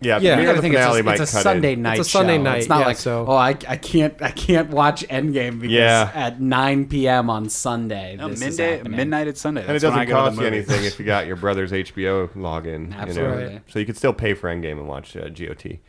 Yeah, Yeah. maybe You the I think finale it's might a cut Sunday in. night. It's a Sunday show. night, It's not yeah, like so- I can't watch Endgame because Yeah. at 9 p.m. on Sunday. No, this is midday, happening. midnight at Sunday. And it That's when I doesn't go to cost the you movies. anything if you got your brother's HBO login. Absolutely. Right. So you could still pay for Endgame and watch GOT.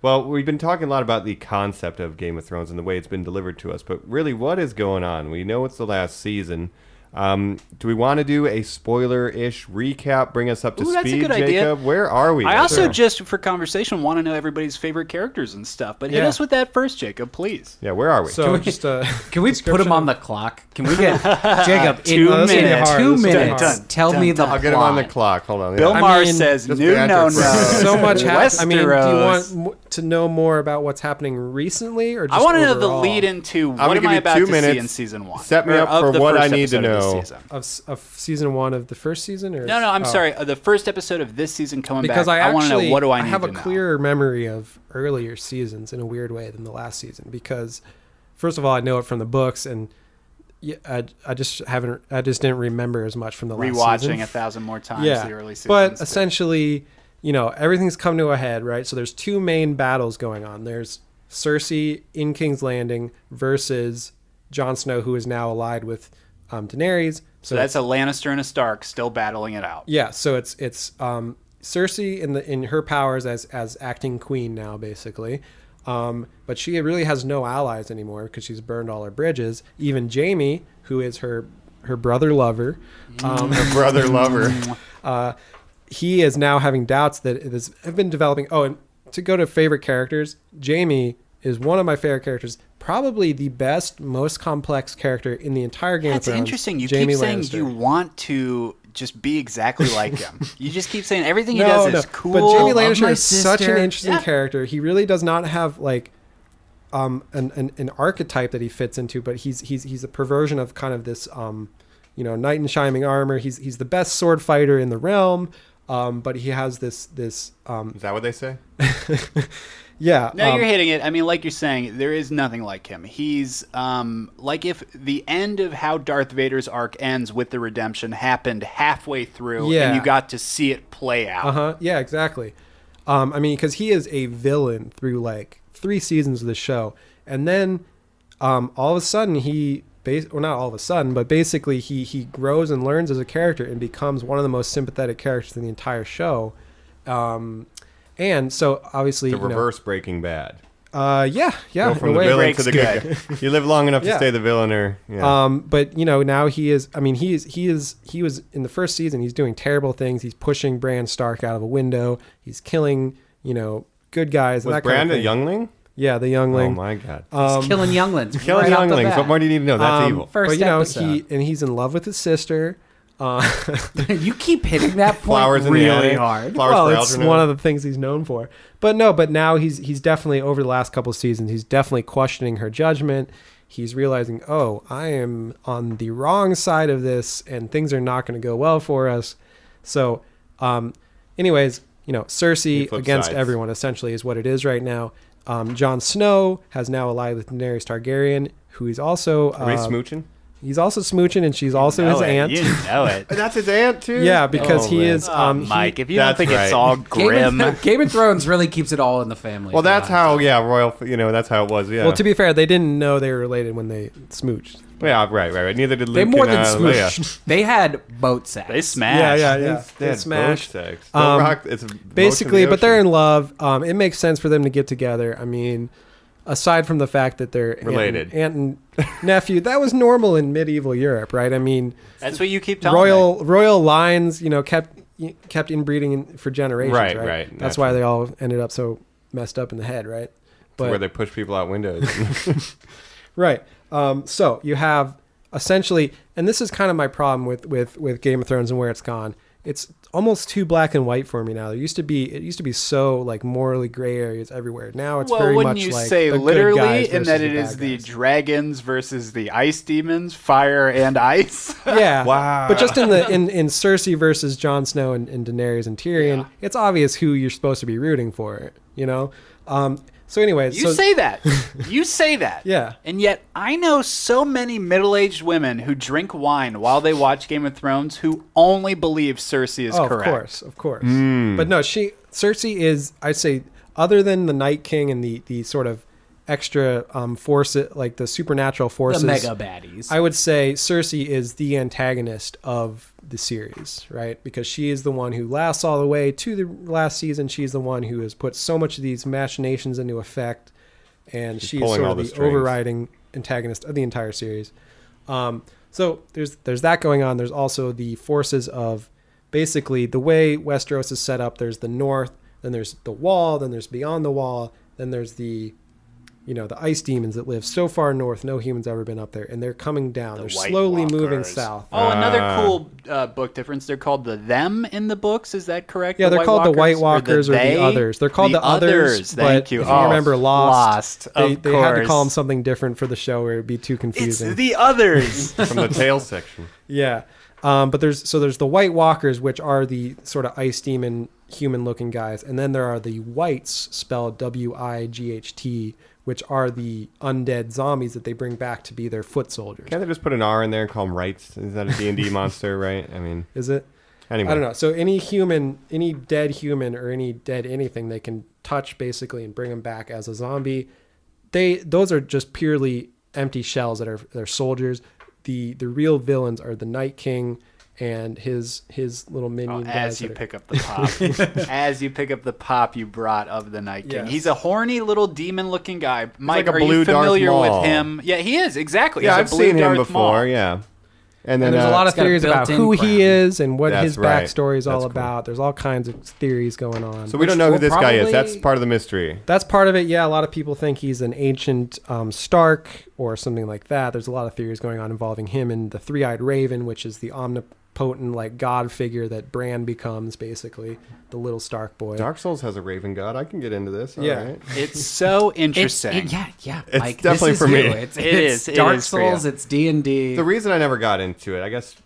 Well, we've been talking a lot about the concept of Game of Thrones and the way it's been delivered to us, but really, what is going on? We know it's the last season. Do we want to do a spoiler-ish recap? Bring us up to Ooh, that's a speed, good idea. Jacob? Where are we? I also Sure. just for conversation want to know everybody's favorite characters and stuff. But hit Yeah. us with that first, Jacob, please. Yeah, where are we? So just Can we put him on the clock? Can we get Jacob in 2 minutes. Hard. 2 This is minutes? done. Tell me the I'll get him on the plot. clock. Hold on. Bill Yeah. Maher mean, says, just no, banter no, for- no. so much happens. I mean, do you Westeros. want to know more about what's happening recently, or just I want to know the overall? lead into gonna what am give I you about 2 to minutes. see in season 1. Set me Or up of for the what first I need to episode of this know. season. of season 1 of the first season, or No, I'm oh. sorry. The first episode of this season coming Because back. I want to know actually what do I need have to a know. clearer memory of earlier seasons in a weird way than the last season, because first of all, I know it from the books, and I just didn't remember as much from the last Rewatching season. 1,000 more times the early seasons. But essentially, everything's come to a head, right? So there's two main battles going on. There's Cersei in King's Landing versus Jon Snow, who is now allied with Daenerys. So that's a Lannister and a Stark still battling it out. Yeah, so it's Cersei in her powers as acting queen now, basically. But she really has no allies anymore because she's burned all her bridges. Even Jaime, who is her brother lover, Her brother lover. he is now having doubts that it has been developing. Oh, and to go to favorite characters, Jaime is one of my favorite characters. Probably the best, most complex character in the entire Game of That's Thrones. interesting. You Jaime keep saying Lannister. you want to just be exactly like him. You just keep saying everything he does is cool. But Jaime Love Lannister my is such an sister. interesting character. He really does not have like an archetype that he fits into, but he's a perversion of kind of this knight in shining armor. He's the best sword fighter in the realm, but he has this Is that what they say? yeah. No, you're hitting it. I mean, like you're saying, there is nothing like him. He's like if the end of how Darth Vader's arc ends with the redemption happened halfway through, Yeah. and you got to see it play out. Yeah, exactly. I mean, because he is a villain through like 3 seasons of the show, and then all of a sudden not all of a sudden, but basically he grows and learns as a character and becomes one of the most sympathetic characters in the entire show. And so obviously The reverse Breaking Bad. yeah, Go from in the a way. villain to the Breaks good guy. You live long enough to Yeah. stay the villain, or yeah. But now he is. I mean, he was in the first season. He's doing terrible things. He's pushing Bran Stark out of a window. He's killing good guys. And Was that kind Bran of a thing. youngling? Yeah, the youngling. Oh my god. He's killing younglings. Killing right off the younglings. bat. What more do you need to know? That's evil. First But episode. he's in love with his sister. You keep hitting that point Flowers in the really alley. hard. Flowers Well, for it's Algernon. one of the things he's known for. But now he's definitely, over the last couple of seasons, he's definitely questioning her judgment. He's realizing, oh, I am on the wrong side of this, and things are not going to go well for us. So, anyways, Cersei flip against sides. everyone essentially is what it is right now. Jon Snow has now allied with Daenerys Targaryen, who he's also Are they smooching? he's also smooching, and she's also his aunt. You know it. That's his aunt too. Yeah, because Oh, he man. is. Mike, if you don't That's think right. it's all grim, Game of Thrones really keeps it all in the family. Well, that's for a long how. Yeah, royal. That's how it was. Yeah. Well, to be fair, they didn't know they were related when they smooched. yeah, right. Neither did Luke. They more and, than Leia. smooched. They had boat sex. they smash. Yeah. They They had smashed. boat sex. Don't rock, it's Basically, motion but they're in in love. It makes sense for them to get together. I mean, aside from the fact that they're Related. aunt and nephew, that was normal in medieval Europe, right? I mean, That's what you keep telling me. royal lines, kept inbreeding for generations, Right, right? right, That's why they all ended up so messed up in the head, right? where they push people out windows. Right. So you have essentially, and this is kind of my problem with Game of Thrones and where it's gone. It's almost too black and white for me now. It used to be so like morally gray areas everywhere. Now it's very wouldn't much you like say the good literally guys in versus that the it is bad the guys. dragons versus the ice demons, fire and ice? Yeah. Wow. But just in Cersei versus Jon Snow and Daenerys and Tyrion, it's obvious who you're supposed to be rooting for, you know? So anyways, You say that. You say that. Yeah. And yet I know so many middle-aged women who drink wine while they watch Game of Thrones who only believe Cersei is correct. Of course. But no, Cersei is, I'd say, other than the Night King and the sort of extra force, like the supernatural forces, The mega baddies. I would say Cersei is the antagonist of the series, right? Because she is the one who lasts all the way to the last season. She's the one who has put so much of these machinations into effect, and she's pulling sort all of the the strings. overriding antagonist of the entire series. So there's that going on. There's also the forces of basically the way Westeros is set up. There's the North, then there's the Wall, then there's Beyond the Wall, then there's the ice demons that live so far north, no human's ever been up there, and they're coming down. They're White slowly moving Walkers. south. Oh, another cool book difference. They're called the them in the books. Is that correct? Yeah, they're called the White Walkers or the they? Others. They're called the Others. Thank But you. if you remember Lost, they of had to call them course. something different for the show where it'd be too It's confusing. the others. From the tail section. Yeah. But there's the White Walkers, which are the sort of ice demon human looking guys, and then there are the Whites, spelled WIGHT, which are the undead zombies that they bring back to be their foot soldiers. Can't they just put an R in there and call them rights? Is that a D&D monster, right? I mean, Is it? anyway. I don't know. So any dead human or any dead anything they can touch basically and bring them back as a zombie. Those are just purely empty shells that are soldiers. The real villains are the Night King and his little minion guys. As you pick up the pop, as you pick up the pop you brought of the Night King. Yes. He's a horny little demon-looking guy. Mike, like a are blue you Darth familiar Maul. with him? Yeah, he is exactly. Yeah, He's I've a blue seen him Darth before, Maul. yeah. And then And there's a lot of got a theories about built-in who crown. he is and what That's his right. backstory is all That's cool. about. There's all kinds of theories going on. So we don't know who will this guy is. probably- That's part of the mystery. That's part of it. Yeah, a lot of people think he's an ancient Stark or something like that. There's a lot of theories going on involving him and the three-eyed raven, which is the omnipotent like god figure that Bran becomes, basically the little Stark boy. Dark Souls has a raven god. I can get into this. All Yeah. right. It's so interesting. Yeah. It's Mike, definitely this for is me. you. It It's is Dark for you. Souls. It's D&D. The reason I never got into it, I guess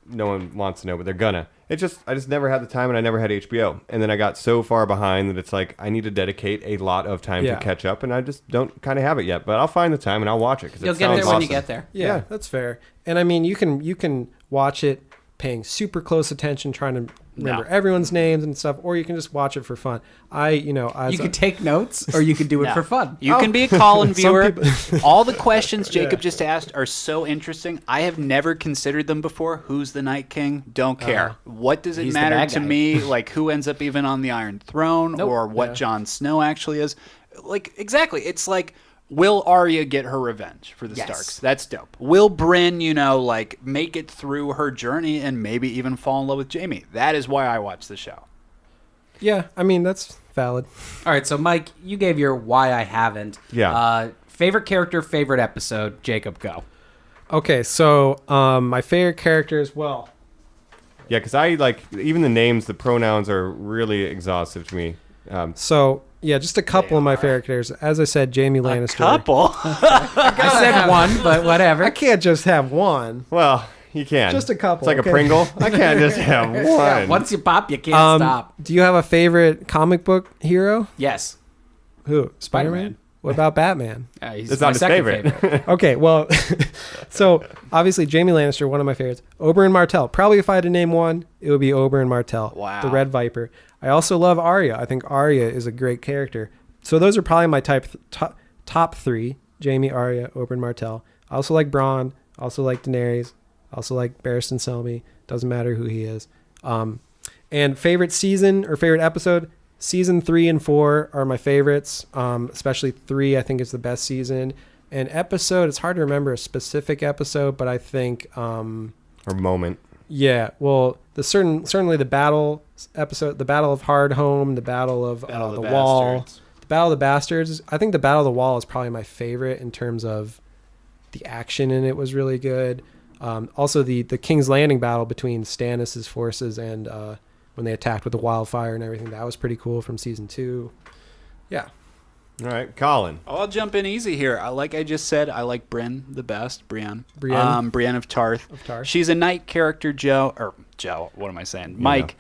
no one wants to know, but they're gonna. I just never had the time, and I never had HBO. And then I got so far behind that it's like I need to dedicate a lot of time Yeah. to catch up, and I just don't kind of have it yet. But I'll find the time and I'll watch it because You'll it get sounds there awesome. when you get there. Yeah, Yeah. that's fair. And I mean, you can watch it paying super close attention, trying to remember everyone's names and stuff, or you can just watch it for fun. You could take notes, or you could do it No. for fun. You can be a call-in Some viewer. people- All the questions Jacob just asked are so interesting. I have never considered them before. Who's the Night King? Don't care. What does it he's the matter bad to guy. me? Like who ends up even on the Iron Throne, Nope. or what Jon Snow actually is? Like exactly. It's like, will Arya get her revenge for the Yes. Starks? That's dope. Will Brynn, like make it through her journey and maybe even fall in love with Jaime? That is why I watch the show. Yeah, I mean that's valid. All right, so Mike, you gave your why I haven't. Yeah. Favorite character, favorite episode. Jacob, go. Okay, so my favorite characters. Well, Yeah, because I like even the names, the pronouns are really exhaustive to me. so yeah, just a couple of my favorite characters. As I said, Jaime Lannister. Couple. I said one, but whatever. I can't just have one. Well, you can. Just a couple, It's like okay. a Pringle. I can't just have one. Yeah, once you pop, you can't stop. Do you have a favorite comic book hero? Yes. Who? Spider-Man? Spider-Man. What about Batman? He's It's my not his second favorite. Okay, well, so obviously Jaime Lannister, one of my favorites. Oberyn Martell. Probably if I had to name one, it would be Oberyn Martell. Wow. The Red Viper. I also love Arya. I think Arya is a great character. So those are probably my top three. Jaime, Arya, Oberyn Martell. I also like Bronn. Also like Daenerys. Also like Barristan Selmy. Doesn't matter who he is. And favorite season or favorite episode, season 3 and 4 are my favorites. Especially 3, I think is the best season. And episode, it's hard to remember a specific episode, but I think, Or moment. yeah, well, certainly the battle episode, the Battle of Hardhome, the Battle of Battle of the the Wall, Bastards. the Battle of the Bastards. I think the Battle of the Wall is probably my favorite in terms of The action in it was really good. Also, the King's Landing battle between Stannis' forces and when they attacked with the wildfire and everything, that was pretty cool from season 2. Yeah. All right, Colin. I'll jump in easy here. Like I just said, I like Brienne the best. Brienne of Tarth. She's a knight character, Joe. What am I saying? Mike.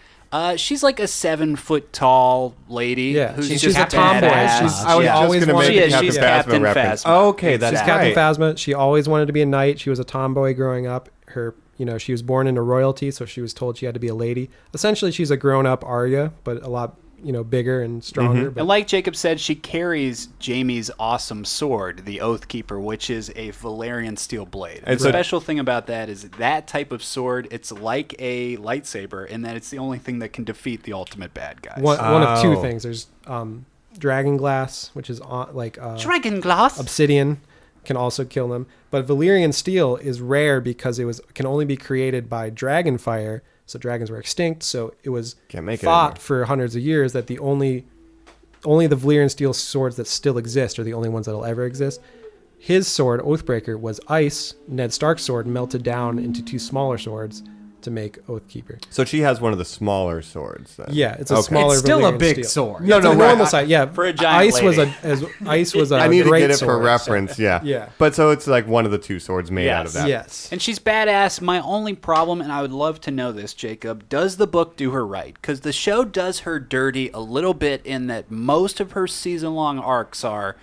She's like a 7 foot tall lady. Yeah, who's she's just a tomboy. I was just going to make a Captain she's Phasma Captain reference. Phasma. Okay, that's She's right. Captain Phasma. She always wanted to be a knight. She was a tomboy growing up. She was born into royalty, so she was told she had to be a lady. Essentially, she's a grown-up Arya, but a lot, bigger and stronger. But And like Jacob said, she carries Jaime's awesome sword, the Oathkeeper, which is a Valyrian steel blade. And the special thing about that is that type of sword, it's like a lightsaber in that it's the only thing that can defeat the ultimate bad guys. One of two things. There's dragon glass, which is Dragon glass? Obsidian can also kill them. But Valyrian steel is rare because can only be created by dragon fire. So dragons were extinct. So it was fought for hundreds of years that the only the Valyrian steel swords that still exist are the only ones that'll ever exist. His sword, Oathbreaker, was ice. Ned Stark's sword melted down into 2 smaller swords to make Oathkeeper. So she has one of the smaller swords then. Yeah, it's a smaller. It's still Valyrian a big steel. sword. No, normal size. Yeah, for a giant ice was a I need to great get it sword. for reference. Yeah. Yeah. But so it's like one of the 2 swords made out of that. Yes. And she's badass. My only problem, and I would love to know this, Jacob, does the book do her right? Because the show does her dirty a little bit in that most of her season-long arcs are,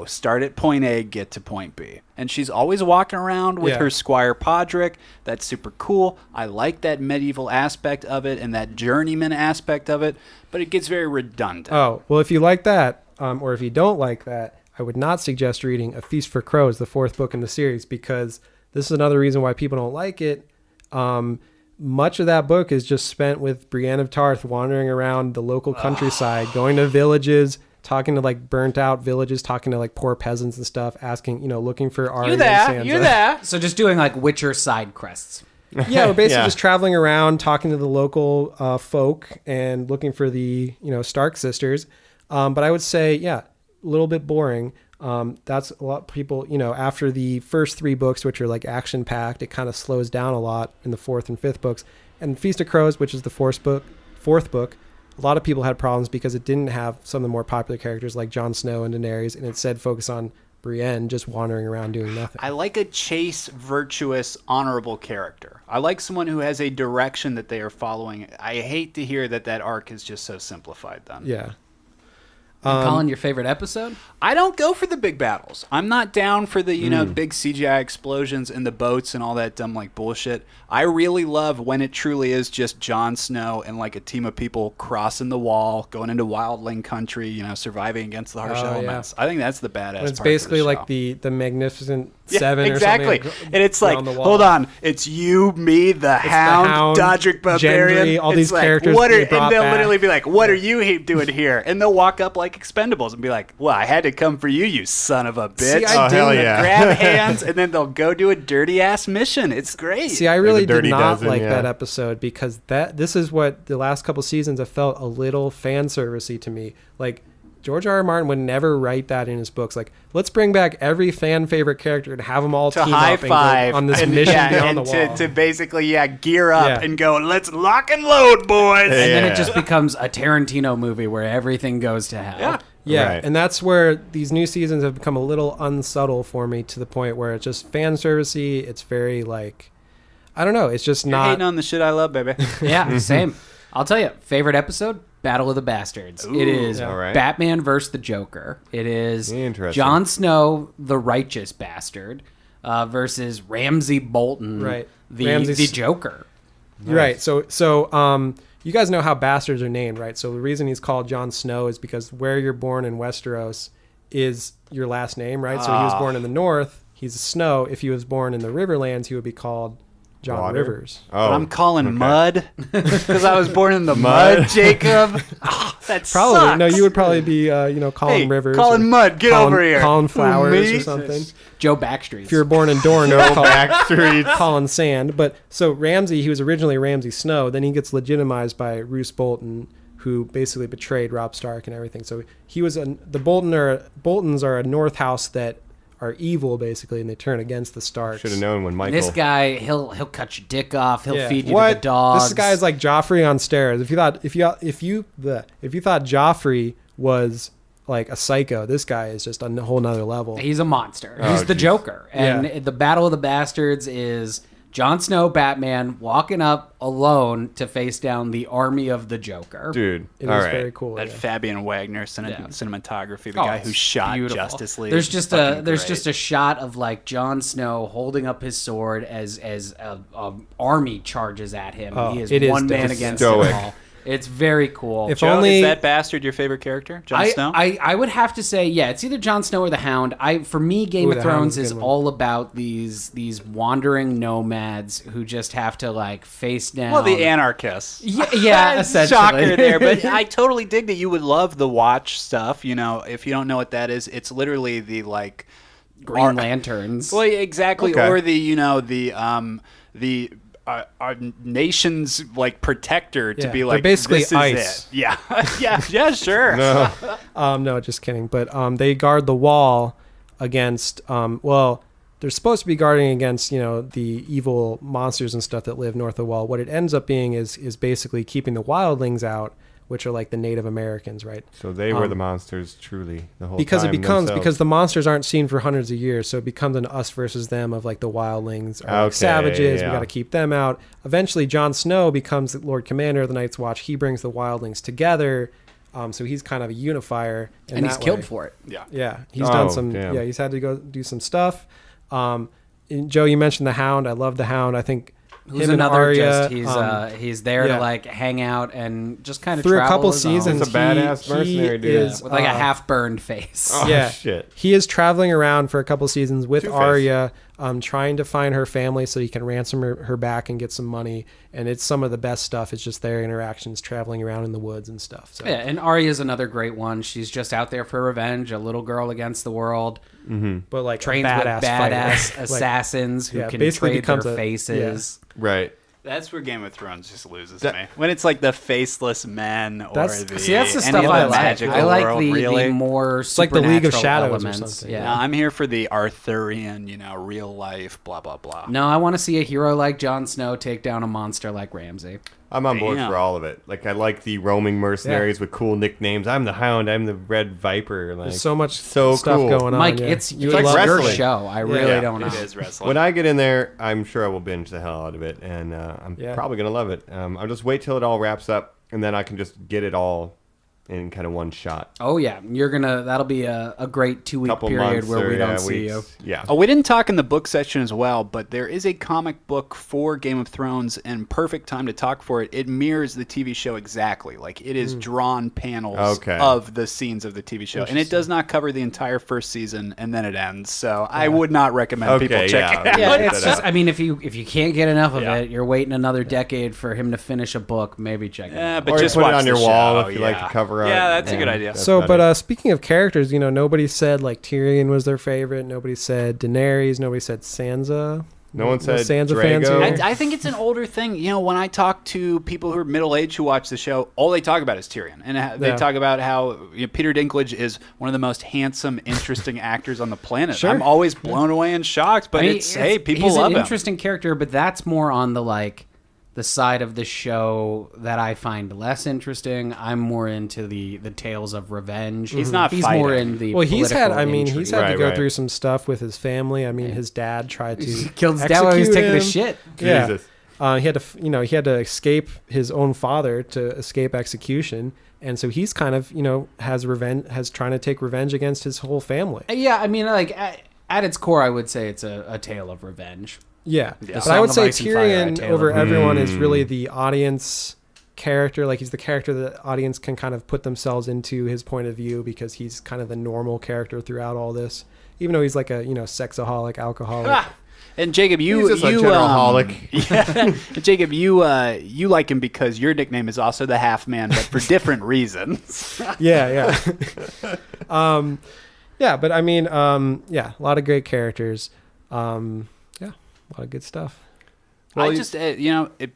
start at point A, get to point B. And she's always walking around with her Squire Podrick. That's super cool. I like that medieval aspect of it and that journeyman aspect of it, but it gets very redundant. Oh, well, if you like that, or if you don't like that, I would not suggest reading A Feast for Crows, the 4th book in the series, because this is another reason why people don't like it. Much of that book is just spent with Brienne of Tarth wandering around the local countryside, going to villages, talking to like burnt out villages, talking to like poor peasants and stuff, asking, looking for Arya and Sansa. You there? So just doing like Witcher side quests. Yeah, we're basically just traveling around, talking to the local folk and looking for the, Stark sisters. But I would say, a little bit boring. That's a lot of people, after the first 3 books, which are like action packed, it kind of slows down a lot in the 4th and 5th books. And Feast of Crows, which is the 4th book, a lot of people had problems because it didn't have some of the more popular characters like Jon Snow and Daenerys, and it said focus on Brienne just wandering around doing nothing. I like a chaste, virtuous, honorable character. I like someone who has a direction that they are following. I hate to hear that arc is just so simplified then. Yeah. Colin, your favorite episode? I don't go for the big battles. I'm not down for the, big CGI explosions and the boats and all that dumb like bullshit. I really love when it truly is just Jon Snow and like a team of people crossing the wall, going into wildling country, surviving against the harsh elements. I think that's the badass It's part basically of the like show. the Magnificent Seven exactly. or something. And it's like, hold on, it's you, me, the Hound, Dodrick Barbarian, Gendry, all it's these like, characters. And they'll literally be like, what are you doing here? And they'll walk up like Expendables and be like, well, I had to come for you, you son of a bitch. See, I hell yeah. Grab hands, and then they'll go do a dirty ass mission. It's great. See, I really did not dozen, like that episode because this is what the last couple seasons have felt a little fan servicey to me. Like George R.R. Martin would never write that in his books. Like, let's bring back every fan favorite character and have them all to team high up and five go on this mission beyond the and wall. to basically gear up and go, let's lock and load, boys. And then it just becomes a Tarantino movie where everything goes to hell. Yeah, Right. and that's where these new seasons have become a little unsubtle for me to the point where it's just fan servicey. It's very like, I don't know. It's just You're not. hating on the shit I love, baby. Yeah, same. I'll tell you, favorite episode, Battle of the Bastards. It is all right. Batman versus the Joker. It is Interesting. Jon Snow, the righteous bastard, versus Ramsay Bolton, Right. the Joker. Right. So you guys know how bastards are named, right? So the reason he's called Jon Snow is because where you're born in Westeros is your last name, right? So he was born in the north, he's Snow. If he was born in the Riverlands, he would be called John Water? Rivers. Oh, But I'm calling mud because I was born in the mud, Jacob. That Probably. sucks. No, you would probably be, Colin Rivers. Colin or Mud, get Colin- over here. Colin Flowers Me? or something. Joe Backstreet. If you're born in Dorne, Backstreet. Colin Sand. But so Ramsay, he was originally Ramsay Snow. Then he gets legitimized by Roose Bolton, who basically betrayed Robb Stark and everything. So he was the Boltons are a North house that are evil basically, and they turn against the Starks. Should have known when Michael. This guy, he'll cut your dick off. He'll feed you to What? the dogs. This guy is like Joffrey on steroids. If you thought Joffrey was like a psycho, this guy is just a whole nother level. He's a monster. He's the Joker. And the Battle of the Bastards is Jon Snow, Batman, walking up alone to face down the army of the Joker. Dude, It all is right. very cool. That yeah. Fabian Wagner cinematography, the guy who it's shot beautiful. Justice League. There's just Fucking great. a shot of like Jon Snow holding up his sword as a army charges at him. Oh, He is it is one man dope. against Stoic. them all. It's very cool. If Joe, only is that bastard your favorite character, Jon Snow? I would have to say, yeah, it's either Jon Snow or the Hound. For me, Game Ooh, of the Hound Thrones is a is good one. all about these wandering nomads who just have to like face down. Well, the anarchists. Yeah, essentially. Shocker there, but I totally dig that you would love the Watch stuff. You know, if you don't know what that is, it's literally the like Green Lanterns. Well, exactly, Okay. or the our nation's like protector to Yeah, be they're like basically this ICE. is it. Yeah, sure. No. no, just kidding. But they guard the wall against. They're supposed to be guarding against the evil monsters and stuff that live north of the wall. What it ends up being is basically keeping the wildlings out, which are like the Native Americans, right? So they were the monsters truly the whole Because time. it becomes themselves. because the monsters aren't seen for hundreds of years, so it becomes an us versus them of like the wildlings are like Okay, savages. yeah. We got to keep them out. Eventually, Jon Snow becomes the Lord Commander of the Night's Watch. He brings the wildlings together, so he's kind of a unifier. and he's killed for it. Yeah, he's done Oh, some. damn. Yeah, he's had to go do some stuff. Joe, you mentioned the Hound. I love the Hound. I think Who's him and another Arya. he's there yeah. to like hang out and just kind of through a travel couple his own. seasons. He's a badass mercenary dude. is, with like a half burned face. Oh, yeah, shit. He is traveling around for a couple seasons with Two-Face. Arya, trying to find her family so he can ransom her back and get some money. And it's some of the best stuff. It's just their interactions traveling around in the woods and stuff. So. Yeah, and Arya's another great one. She's just out there for revenge, a little girl against the world. But like Trains badass with badass fighter. assassins who yeah, can basically trade becomes their a- faces. Right. That's where Game of Thrones just loses me. When it's like the faceless men or That's- the See, that's the any stuff of I the like. magical I like world, the really. more It's like the League of supernatural Shadows or elements. something. Yeah. No, I'm here for the Arthurian, real life, blah blah blah. No, I want to see a hero like Jon Snow take down a monster like Ramsay. I'm on board Damn. for all of it. Like I like the roaming mercenaries with cool nicknames. I'm the Hound. I'm the Red Viper. Like, There's so much so stuff cool. going on. Mike, yeah. it's You like would love your wrestling. show. I really Yeah, don't know. It is wrestling. When I get in there, I'm sure I will binge the hell out of it, and I'm Yeah. probably gonna love it. I'll just wait till it all wraps up, and then I can just get it all in kind of one shot. Oh yeah, that'll be a great 2-week Couple period months where or, we don't yeah, see weeks. you. Yeah. Oh, we didn't talk in the book section as well, but there is a comic book for Game of Thrones, and perfect time to talk for it. It mirrors the TV show exactly. Like, it is drawn panels Okay. of the scenes of the TV show, and it does not cover the entire first season, and then it ends. So I would not recommend people Okay, check yeah. it out. Yeah, Check it's that just. out. I mean, if you can't get enough of Yeah. it, you're waiting another decade for him to finish a book. Maybe check it Yeah, out. but Or just put it watch on the your wall show, if you like yeah. to cover up. Yeah, that's a Yeah. good idea. That's So, about it. speaking of characters, nobody said like Tyrion was their favorite. Nobody said Daenerys. Nobody said Sansa. No one said Sansa fans Drago. here. I think it's an older thing. When I talk to people who are middle-aged who watch the show, all they talk about is Tyrion. And they Yeah. talk about how Peter Dinklage is one of the most handsome, interesting actors on the planet. Sure. I'm always blown away and shocked, but I mean, hey, people he's love an him. interesting character, but that's more on the side of the show that I find less interesting. I'm more into the tales of revenge. He's not He's more fighting. in the Well, he's had. political I mean, intrigue. he's had to Right, go right. through some stuff with his family. I mean, his dad tried to killed his dad while he was execute taking a him. shit. Yeah. Jesus. He had to, he had to escape his own father to escape execution, and so he's kind of, has trying to take revenge against his whole family. Yeah, I mean, like at its core, I would say it's a tale of revenge. Yeah, but Song I would of say Ice and Fire, A Tyrion Tale over of- everyone is really the audience character. Like, he's the character that the audience can kind of put themselves into his point of view, because he's kind of the normal character throughout all this, even though he's like a sexaholic, alcoholic. Ah! And Jacob, He's just a general holic. Yeah. Jacob, you like him because your nickname is also the Half Man, but for different reasons. Yeah. Yeah, but I mean, a lot of great characters. A lot of good stuff. I just,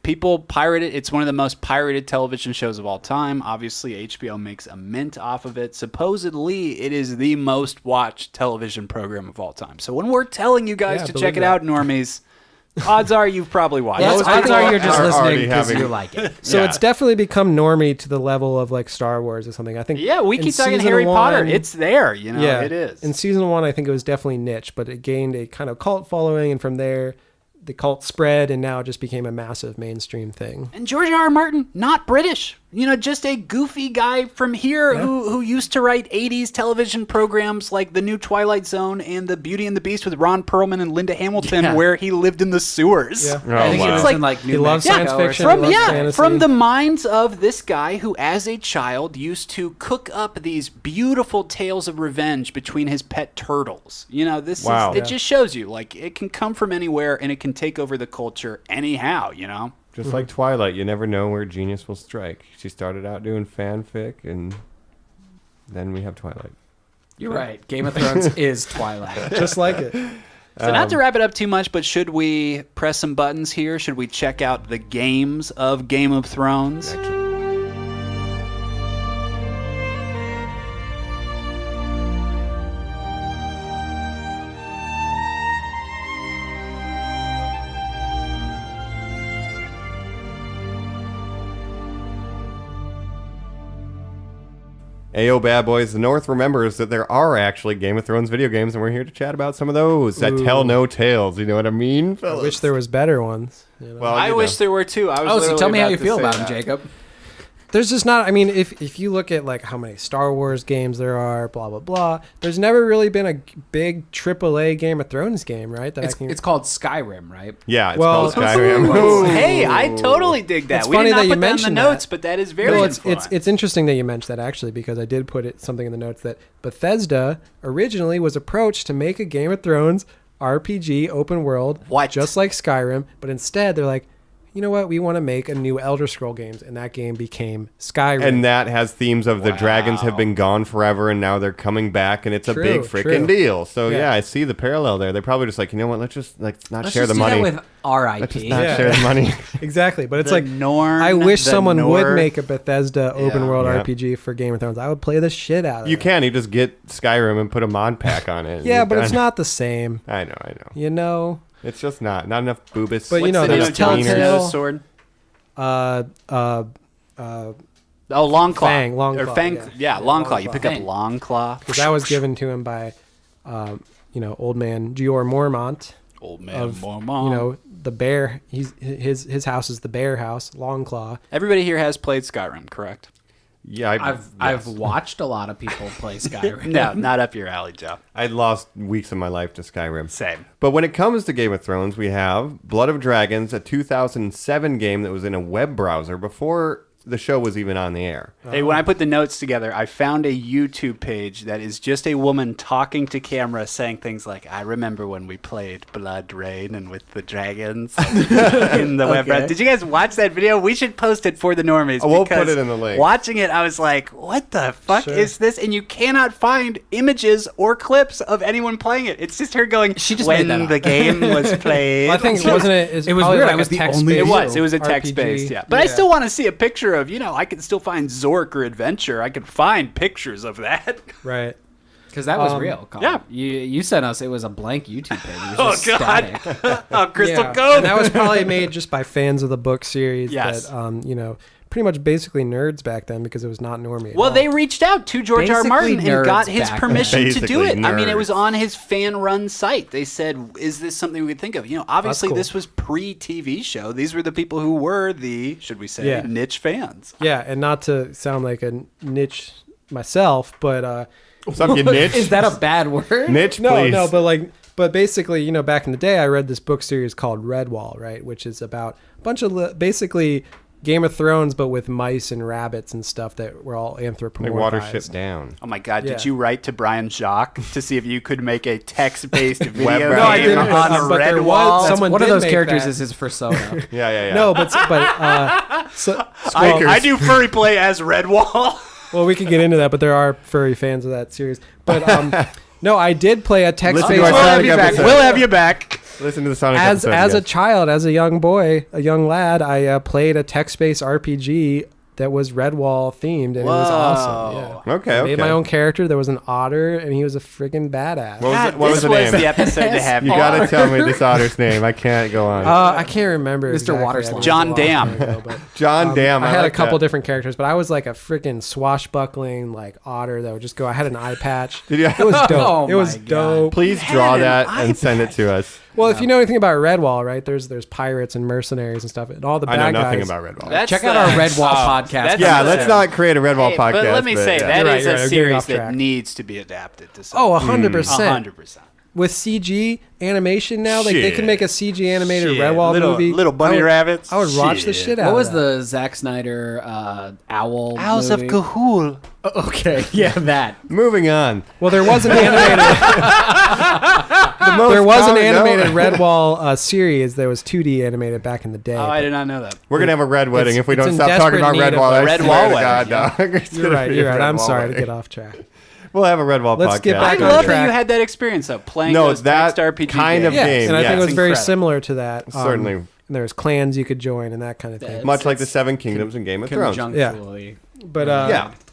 people pirate it. It's one of the most pirated television shows of all time. Obviously, HBO makes a mint off of it. Supposedly, it is the most watched television program of all time. So when we're telling you guys to check it out, normies, odds are you've probably watched it. Odds are you're just listening because having- you like it. So it's definitely become normie to the level of like Star Wars or something. I think. Yeah, we in keep talking season Harry Potter. one- It's there, it is. In season 1, I think it was definitely niche, but it gained a kind of cult following, and from there, the cult spread, and now it just became a massive mainstream thing. And George R. R. Martin, not British. Just a goofy guy from here who used to write 80s television programs like The New Twilight Zone and The Beauty and the Beast with Ron Perlman and Linda Hamilton, where he lived in the sewers. Yeah. Oh, I think wow. it was in like New He loves Mexico science or fiction. something. He loves fantasy. From the minds of this guy who, as a child, used to cook up these beautiful tales of revenge between his pet turtles. Wow. It just shows you, like, it can come from anywhere and it can take over the culture anyhow, Just like Twilight, you never know where genius will strike. She started out doing fanfic, and then we have Twilight. You're right. Game of Thrones is Twilight. Just like it. So not to wrap it up too much, but should we press some buttons here? Should we check out the games of Game of Thrones? Ayo, bad boys. The North remembers that there are actually Game of Thrones video games, and we're here to chat about some of those that tell no tales. You know what I mean? I wish there was better ones. Well, I wish there were too. I was So literally tell me how you to feel say about that. him, Jacob. There's just not. I mean, if you look at like how many Star Wars games there are, blah blah blah. There's never really been a big AAA Game of Thrones game, right? That It's called Skyrim, right? Yeah, it's Well, called Skyrim. Ooh. Hey, I totally dig that. It's We funny did not that you put that in the mentioned notes, that. but that is very Well, influential. it's interesting that you mentioned that actually, because I did put something in the notes that Bethesda originally was approached to make a Game of Thrones RPG open world, just like Skyrim, but instead they're like, you know what? We want to make a new Elder Scroll games, and that game became Skyrim. And that has themes of the dragons have been gone forever, and now they're coming back, and it's a big freaking deal. So yeah, I see the parallel there. They're probably just like, you know what? Let's not share the money. With RIP. Let's just not share the money. Exactly, but it's The like Norn, I wish the someone would North. make a Bethesda open world Yeah. RPG for Game of Thrones. I would play the shit out of it. You can. You just get Skyrim and put a mod pack on it. and Yeah, you're but it's done. not the same. I know. You know. It's just not enough boobas. But you know, What's the name there's of Jon Telltale. Snow's sword? Uh, Oh, Longclaw. Fang, Longclaw, Or Fang, yeah. Longclaw. You pick up Fang. Longclaw. because that was given to him by, old man Gior Mormont. Old man, Of Mormont. the bear. His house is the bear house, Longclaw. Everybody here has played Skyrim, correct? Yeah, I've watched a lot of people play Skyrim. No, not up your alley, Joe. I lost weeks of my life to Skyrim. Same. But when it comes to Game of Thrones, we have Blood of Dragons, a 2007 game that was in a web browser before the show was even on the air. Hey, when I put the notes together, I found a YouTube page that is just a woman talking to camera saying things like, I remember when we played Blood Rain and with the dragons in the web browser. Did you guys watch that video? We should post it for the normies. We'll because put it in the link. Watching it, I was like, what the fuck is this? And you cannot find images or clips of anyone playing it. It's just her going, She just when made that up." the game was played. Well, I think wasn't it? It was probably weird. like I was a the text-based only- It was a RPG. text-based, yeah. But I still want to see a picture of, I could still find Zork or Adventure. I could find pictures of that. Right. Because that was real. Colin. yeah. You sent us. It was a blank YouTube page. It was Oh, just God. static. Oh, Crystal Yeah. Cove. And that was probably made just by fans of the book series. Yes. That pretty much basically nerds back then because it was not normie. at Well, all. they reached out to George R. R. Basically Martin and got nerds his back permission then. to do it. Basically I mean, it was nerds. on his fan-run site. They said, is this something we could think of? Obviously, cool. this was pre-TV show. These were the people who were the, should we say, Yeah. niche fans. Yeah, and not to sound like a niche myself, but What's up, you niche? Is that a bad word? Niche, no, please. but basically, back in the day, I read this book series called Redwall, right, which is about a bunch of basically Game of Thrones, but with mice and rabbits and stuff that were all anthropomorphized. Like Watership Down. Oh my God! Yeah. Did you write to Brian Jacques to see if you could make a text-based video Web game browser. No, I didn't, on a but red there was wall? someone One of did those make characters that. is his persona. Yeah. No, but I do furry play as Redwall. well, we could get into that, but there are furry fans of that series. But no, I did play a text-based. Listen to our We'll have Sonic you back. episode. We'll have you back. Listen to the Sonic as episode, a guys. child, as a young boy, a young lad, I played a text-based RPG that was Redwall themed, and it was awesome. Yeah. Okay, I made okay. my own character. There was an otter, and he was a friggin' badass. What was the name? the episode to have You gotta tell me this otter's name. I can't go on. I can't remember. Mr. Exactly. Waterslide. It was John a long Dam. time ago, but, John Dam. I had like a couple that. different characters, but I was like a freaking swashbuckling like otter that would just go. I had an eye patch. Did you? It was dope. Oh it was my God. dope. Please draw that and send it to us. Well, if you know anything about Redwall, right? There's pirates and mercenaries and stuff, and all the I bad know nothing guys. about Redwall. That's Check out our Redwall podcast. Yeah, let's not create a Redwall Hey, podcast. but let me say, yeah. that You're right, is you're a right, I'm getting series off that track. needs to be adapted to Oh, something. 100%. 100%. With CG animation now, like they can make a CG animated Redwall little, movie. Little bunny I would, rabbits. I would watch the shit out. What of was that. the Zack Snyder owl? Owls movie? of Ga'Hoole. Okay, yeah, that. Moving on. Well, there was an animated. there was an animated Redwall series that was 2D animated back in the day. Oh, I did not know that. We're gonna have a red wedding if we it's don't in stop talking about desperate need Redwall. of a I Red swear Wall to wedding, God, dog. It's You're gonna right. be You're a right. I'm Redwall sorry to wedding. get off track. We'll have a Redwall Let's podcast. get back I on love track. that you had that experience of playing No, those that text RPG kind of games. game. and I think it yes. was very Incredible. similar to that. Certainly. And there's clans you could join and that kind of thing. Much like the Seven Kingdoms and Game of Thrones. Conjunctually. But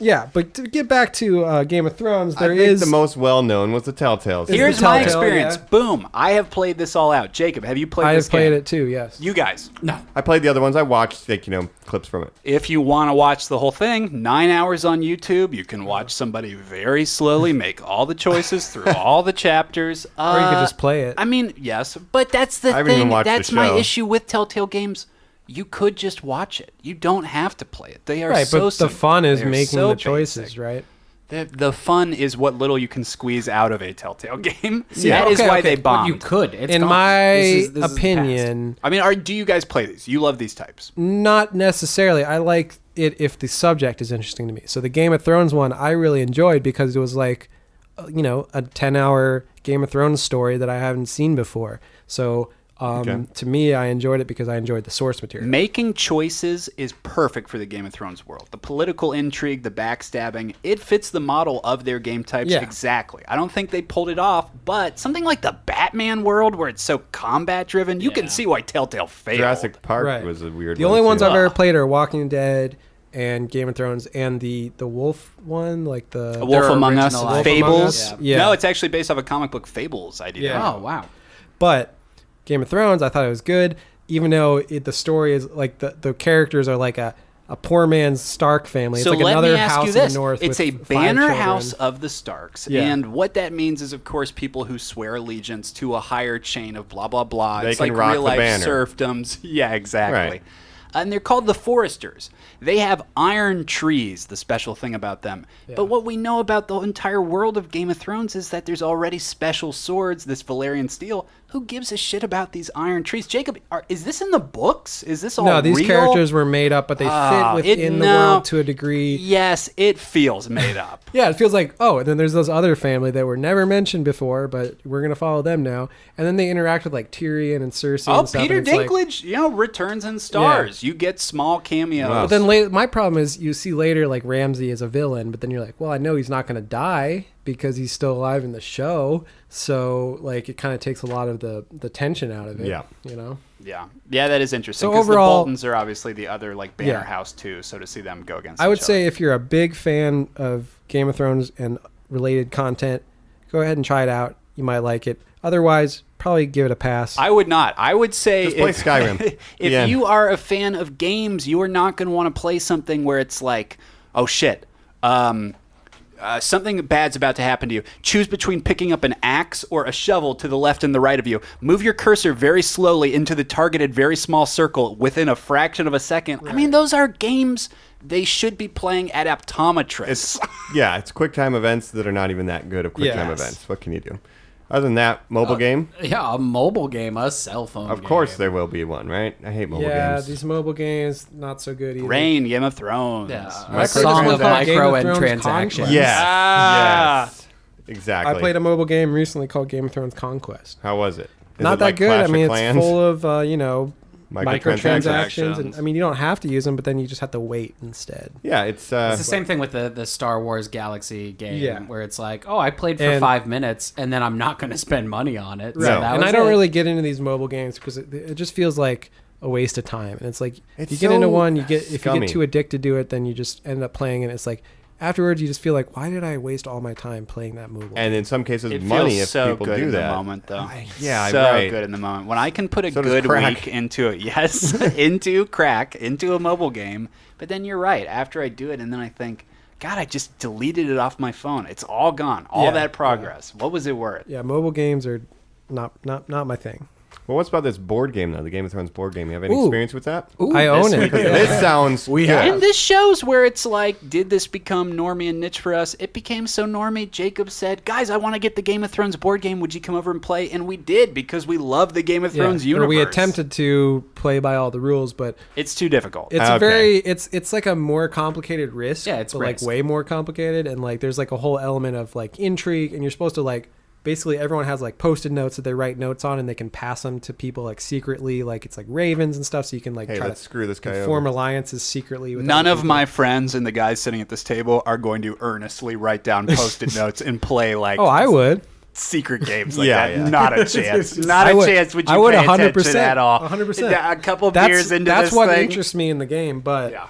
Yeah. But to get back to Game of Thrones, I there think is the most well-known was the Telltale series. Here's the my Telltale, experience. yeah. Boom. I have played this all out. Jacob, have you played I this have played game? it too. Yes. You guys. No. I played the other ones. I watched, like, clips from it. If you want to watch the whole thing, 9 hours on YouTube. You can watch somebody very slowly make all the choices through all the chapters. Or you could just play it. I mean, yes, but that's the I haven't even thing. watched the That's my show. issue with Telltale games. You could just watch it. You don't have to play it. They are Right, so but the simple. fun is They are making so the choices, basic. right? The fun is what little you can squeeze out of a Telltale game. Yeah, That is okay, why okay. they But bombed. You could. It's In gone. my This is the past. opinion, I mean, do you guys play these? You love these types. not necessarily. I like it if the subject is interesting to me. So the Game of Thrones one I really enjoyed because it was like, a 10-hour Game of Thrones story that I haven't seen before. So to me, I enjoyed it because I enjoyed the source material. Making choices is perfect for the Game of Thrones world. The political intrigue, the backstabbing, it fits the model of their game types Yeah. exactly. I don't think they pulled it off, but something like the Batman world where it's so combat driven, you can see why Telltale failed. Jurassic Park Right. was a weird The one, only ones too. I've ever played are Walking Dead and Game of Thrones and the Wolf one, like the A Wolf Their Among Us, original idea. Fables. Wolf Among Us? Yeah. No, it's actually based off a comic book Fables idea. Yeah. Oh, wow. But Game of Thrones, I thought it was good, even though the story is like the characters are like a poor man's Stark family. It's So like let another me ask house you in this. the north. It's with a 5 banner children. house of the Starks. Yeah. And what that means is, of course, people who swear allegiance to a higher chain of blah, blah, blah. They It's can like rock real the life banner. serfdoms. Yeah, exactly. Right. And they're called the Foresters. They have iron trees, the special thing about them. But what we know about the entire world of Game of Thrones is that there's already special swords, this Valyrian steel. Who gives a shit about these iron trees? Jacob, is this in the books? Is this all No, these real? characters were made up, but they fit within the world to a degree. Yes, it feels made up. Yeah, it feels like, and then there's those other family that were never mentioned before, but we're going to follow them now. And then they interact with like Tyrion and Cersei Oh, and stuff. Peter and it's like- Dinklage, returns in stars. You get small cameos. Wow. But then my problem is you see later like Ramsay is a villain, but then you're like, well, I know he's not going to die because he's still alive in the show. So like it kind of takes a lot of the tension out of it. Yeah. Yeah, that is interesting. So 'cause overall- the Boltons are obviously the other like banner Yeah. house too. So to see them go against, I would each say other. if you're a big fan of Game of Thrones and related content, go ahead and try it out. You might like it. Otherwise, probably give it a pass. I would not. I would say Just play Skyrim. If Yeah. you are a fan of games, you are not going to want to play something where it's like, oh shit, something bad's about to happen to you. Choose between picking up an axe or a shovel to the left and the right of you. Move your cursor very slowly into the targeted very small circle within a fraction of a second. I mean, those are games they should be playing at optometrists. It's QuickTime events that are not even that good of QuickTime Yes. events. What can you do? Other than that, mobile game? Yeah, a mobile game, a cell phone Of game. course there will be one, right? I hate mobile games. these mobile games not so good either. Rain, Game of Thrones. Yeah, I a played song this of one called Game micro of and Thrones transactions. Conquest. Yes. Ah. Yes. Exactly. I played a mobile game recently called Game of Thrones Conquest. How was it? Is Not it that like good. Clash I mean, of it's Clans? full of microtransactions. And I mean, you don't have to use them, but then you just have to wait instead. Yeah, it's the same thing with the Star Wars Galaxy game, where it's like, oh, I played for And- 5 minutes, and then I'm not going to spend money on it. Right. So that And was I don't it. really get into these mobile games because it just feels like a waste of time. And it's like It's you get into so one, if you scummy. get too addicted to it, then you just end up playing, and it's like afterwards you just feel like, why did I waste all my time playing that mobile? And in some cases, It money feels if so people good do in that. the moment, though. Yeah, so right. good in the moment. When I can put a So does good crack. week into it, yes, into a mobile game. But then you're right. After I do it, and then I think, God, I just deleted it off my phone. It's all gone. All Yeah, that progress. What was it worth? Yeah, mobile games are not my thing. Well, what's about this board game, though? The Game of Thrones board game. You have any Ooh. experience with that? I own it. This sounds good. And this shows where it's like, did this become normie and niche for us? It became so normie. Jacob said, guys, I want to get the Game of Thrones board game. Would you come over and play? And we did, because we love the Game of Thrones Or universe. we attempted to play by all the rules, but It's too difficult. it's Okay. it's like a more complicated risk. Yeah, it's but risk. like way more complicated, and like there's like a whole element of like intrigue, and you're supposed to like basically everyone has like post-it notes that they write notes on, and they can pass them to people like secretly, like it's like ravens and stuff, so you can like Hey, try let's to screw this guy form over. alliances secretly. With None other of people. my friends and the guys sitting at this table are going to earnestly write down post-it notes and play like Oh, I would. secret games like Yeah, that. yeah. Not a chance. Not I a would- chance. Would you I would pay 100% attention at all? 100%. A couple beers into that's this what thing. interests me in the game, but Yeah.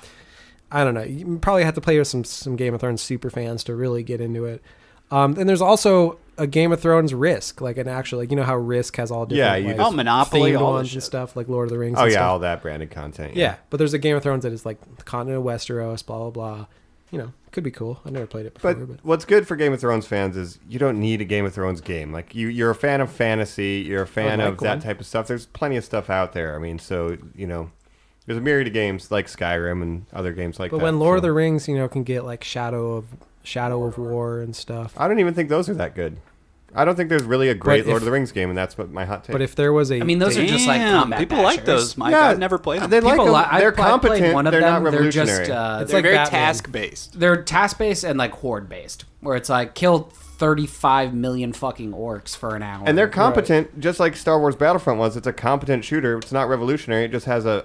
I don't know. You probably have to play with some Game of Thrones super fans to really get into it. And there's also a Game of Thrones Risk, like an actual, like, you know how Risk has all different Yeah, you like, just- Monopoly, themed all ones this and shit. stuff, like Lord of the Rings. Oh, and yeah, stuff. all that branded content. Yeah, but there's a Game of Thrones that is like the continent of Westeros, blah blah blah. You know, could be cool. I've never played it before, But but what's good for Game of Thrones fans is you don't need a Game of Thrones game. Like you're a fan of fantasy, you're a fan like of that one. type of stuff. There's plenty of stuff out there. I mean, so there's a myriad of games like Skyrim and other games like but that. when Lord of so- the Rings, can get like Shadow of War and stuff. I don't even think those are that good. I don't think there's really a great But Lord if- of the Rings game, and that's what my hot take. But if there was a, I mean, those are just like Damn, combat people like bashers. those, Mike. Yeah, I've never played them. they like People, them. I They're played competent. one of they're them. not They're just revolutionary. It's They're like very Batman. task-based. they're task based and like horde based, where it's like kill 35 million fucking orcs for an hour. And they're competent, just like Star Wars Battlefront was. It's a competent shooter. It's not revolutionary. It just has a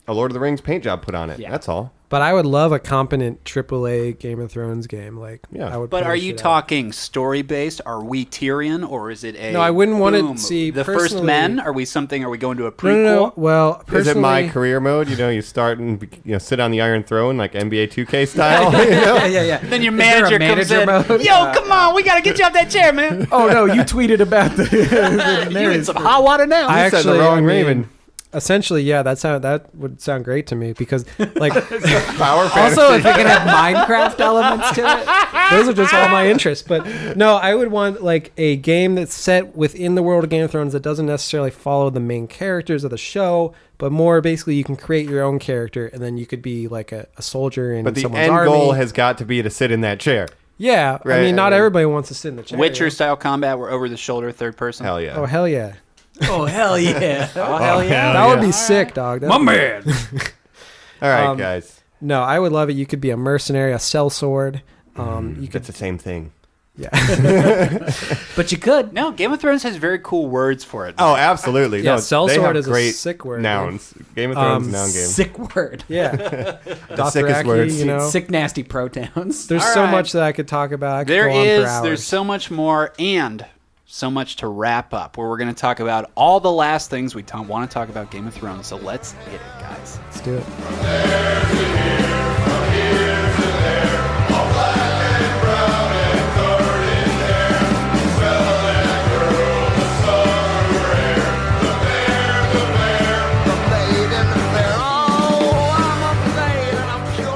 Lord of the Rings paint job put on it. Yeah. That's all. But I would love a competent AAA Game of Thrones game. Like, Yeah. I would. But play are the you shit out. talking story-based? Are we Tyrion, or is it a... No, I wouldn't want to boom, see The First personally- Men? Are we going to a No, prequel? no. Well, Is it my personally- career mode? You start and sit on the Iron Throne like NBA 2K style. yeah. Then your Is there a manager comes manager in. mode? Yo, come on, we got to get you off that chair, man. Oh no, you tweeted about the You in some hot water now. I said the actually, wrong I mean, Raven. Essentially, yeah, that would sound great to me because, like, Power fantasy. Also, if it can have Minecraft elements to it, those are just all my interests. But no, I would want like a game that's set within the world of Game of Thrones that doesn't necessarily follow the main characters of the show, but more basically you can create your own character and then you could be like a soldier in But the someone's end army. goal has got to be to sit in that chair. Yeah, Right, I mean, not I mean- everybody wants to sit in the chair. Witcher-style combat, we're over the shoulder, third person. Hell yeah. Oh hell yeah, oh hell yeah, oh hell yeah, that would be sick, dog. That'd my be- man. All right, guys. No, I would love it. You could be a mercenary, a sellsword. You could, It's the same thing. yeah. But you could. No, Game of Thrones has very cool words for it. Oh, absolutely. Yeah, no, sellsword they have is a great sick word, nouns. Game of Thrones noun game. Sick word. Yeah, sickest words. you know. Sick nasty protowns. There's All so right. much that I could talk about. I could There go on for is. hours. There's so much more, and so much to wrap up, where we're going to talk about all the last things we want to talk about Game of Thrones. So let's hit it, guys. Let's do it.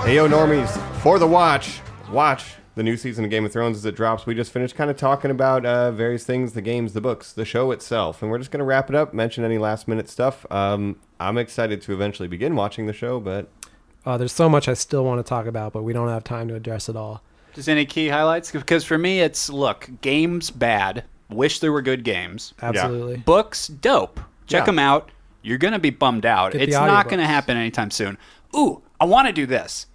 Hey, yo, normies. For the watch the new season of Game of Thrones as it drops. We just finished kind of talking about various things, the games, the books, the show itself. And we're just going to wrap it up, mention any last-minute stuff. I'm excited to eventually begin watching the show, but... There's so much I still want to talk about, but we don't have time to address it all. Just any key highlights? Because for me, it's, look, games, bad. Wish there were good games. Absolutely. Books, dope. Check Yeah. them out. You're going to be bummed out. Get the It's not going to audiobooks. happen anytime soon. Ooh, I want to do this.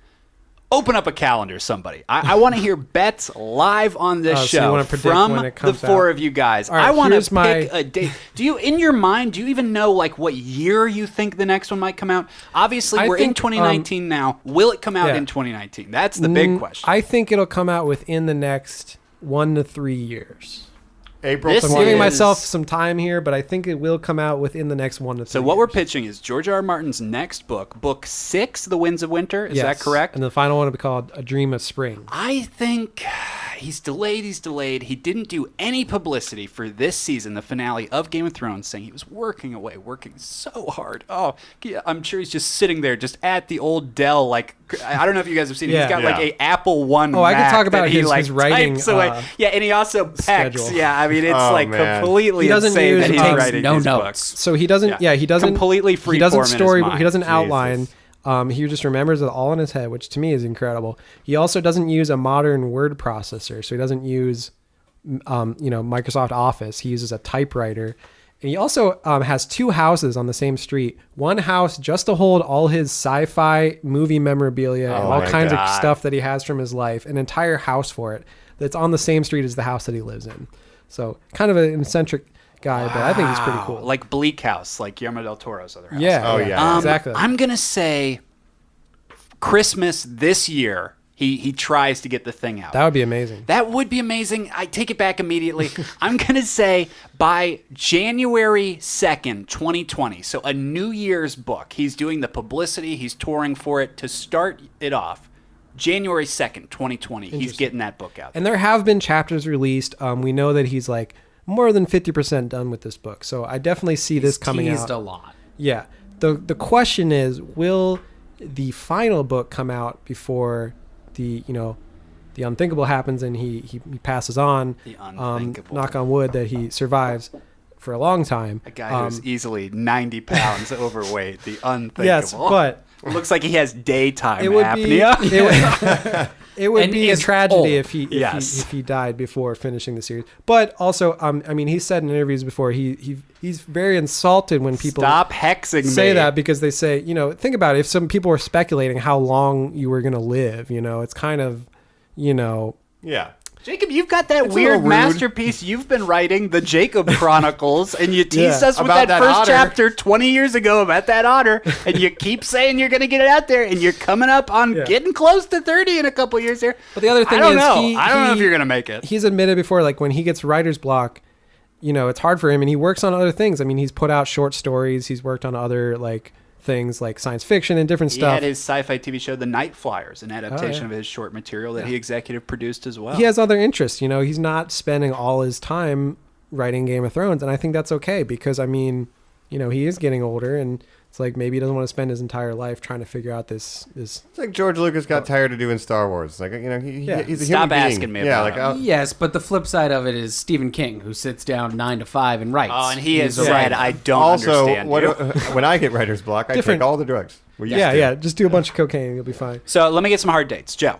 Open up a calendar, somebody. I want to hear bets live on this So you show wanna predict from when it comes the four out? of you guys. All right, I want here's to my- pick a date. Do you, in your mind, do you even know like what year you think the next one might come out? Obviously, I we're in think, 2019 now. Will it come out yeah. in 2019? That's the big question. I think it'll come out within the next 1 to 3 years. April. This So I'm giving is- myself some time here, but I think it will come out within the next 1 to 3 So what we're years. pitching is George R. R. Martin's next book, book 6, The Winds of Winter. Is that Yes. correct? And the final one will be called A Dream of Spring. I think he's delayed. He didn't do any publicity for this season, the finale of Game of Thrones, saying he was working so hard. Oh, yeah, I'm sure he's just sitting there just at the old Dell. Like, I don't know if you guys have seen it. Yeah. He's got like Yeah. a Apple One Oh, I could Mac talk about that he, his like, writing, types away. Yeah, and he also schedule. pecks. Yeah, I mean, it's Oh, like man. completely He doesn't insane use- that he's takes writing no these notes. books. So he doesn't. Yeah. Yeah, he doesn't. Completely He free doesn't form in his story. mind. He doesn't Jesus. outline. He just remembers it all in his head, which to me is incredible. He also doesn't use a modern word processor, so he doesn't use, Microsoft Office. He uses a typewriter. And he also has 2 houses on the same street. One house just to hold all his sci-fi movie memorabilia and all my kinds God. of stuff that he has from his life. An entire house for it that's on the same street as the house that he lives in. So kind of an eccentric guy, but I think he's pretty cool. Like Bleak House, like Guillermo del Toro's other house. Yeah. Oh, yeah. Exactly. I'm gonna say Christmas this year. He tries to get the thing out. That would be amazing. That would be amazing. I take it back immediately. I'm gonna say by January 2nd, 2020. So a New Year's book. He's doing the publicity. He's touring for it to start it off. January 2nd, 2020. He's getting that book out. And there have been chapters released. We know that he's like more than 50% done with this book. So I definitely see this coming Teased out. a lot. Yeah. The question is, will the final book come out before the unthinkable happens and he passes on? The unthinkable. Knock on wood that he survives for a long time. A guy who's easily 90 pounds overweight. The unthinkable. Yes, but it looks like he has daytime it would apnea. be it would And be a is tragedy old. if he died before finishing the series. But also, I mean, he said in interviews before he's very insulted when people Stop hexing say me. that, because they say, think about it. If some people were speculating how long you were going to live, it's kind of, Yeah. Jacob, you've got that It's a weird little rude. masterpiece you've been writing, the Jacob Chronicles, and you teased Yeah. us with About that that first otter. chapter 20 years ago about that otter, and you keep saying you're going to get it out there, and you're coming up on getting close to 30 in a couple years here. But the other thing I don't is know. I don't know if you're going to make it. He's admitted before, like when he gets writer's block, it's hard for him, and he works on other things. I mean, he's put out short stories. He's worked on other like things like science fiction and different He stuff. had his sci-fi TV show, The Night Flyers, an adaptation yeah. of his short material that he executive produced as well. He has other interests. He's not spending all his time writing Game of Thrones, and I think that's okay, because I mean, he is getting older, and it's like maybe he doesn't want to spend his entire life trying to figure out this. It's like George Lucas got tired of doing Star Wars. Like, he's a Stop human being. asking me Yeah, about like, Yes, but the flip side of it is Stephen King, who sits down 9 to 5 and writes. Oh, and he has He's a said, writer. I don't also, understand you. when I get writer's block, I Different- take all the drugs. We used Yeah, to. yeah. Just do a bunch of cocaine, you'll be fine. So let me get some hard dates. Joe.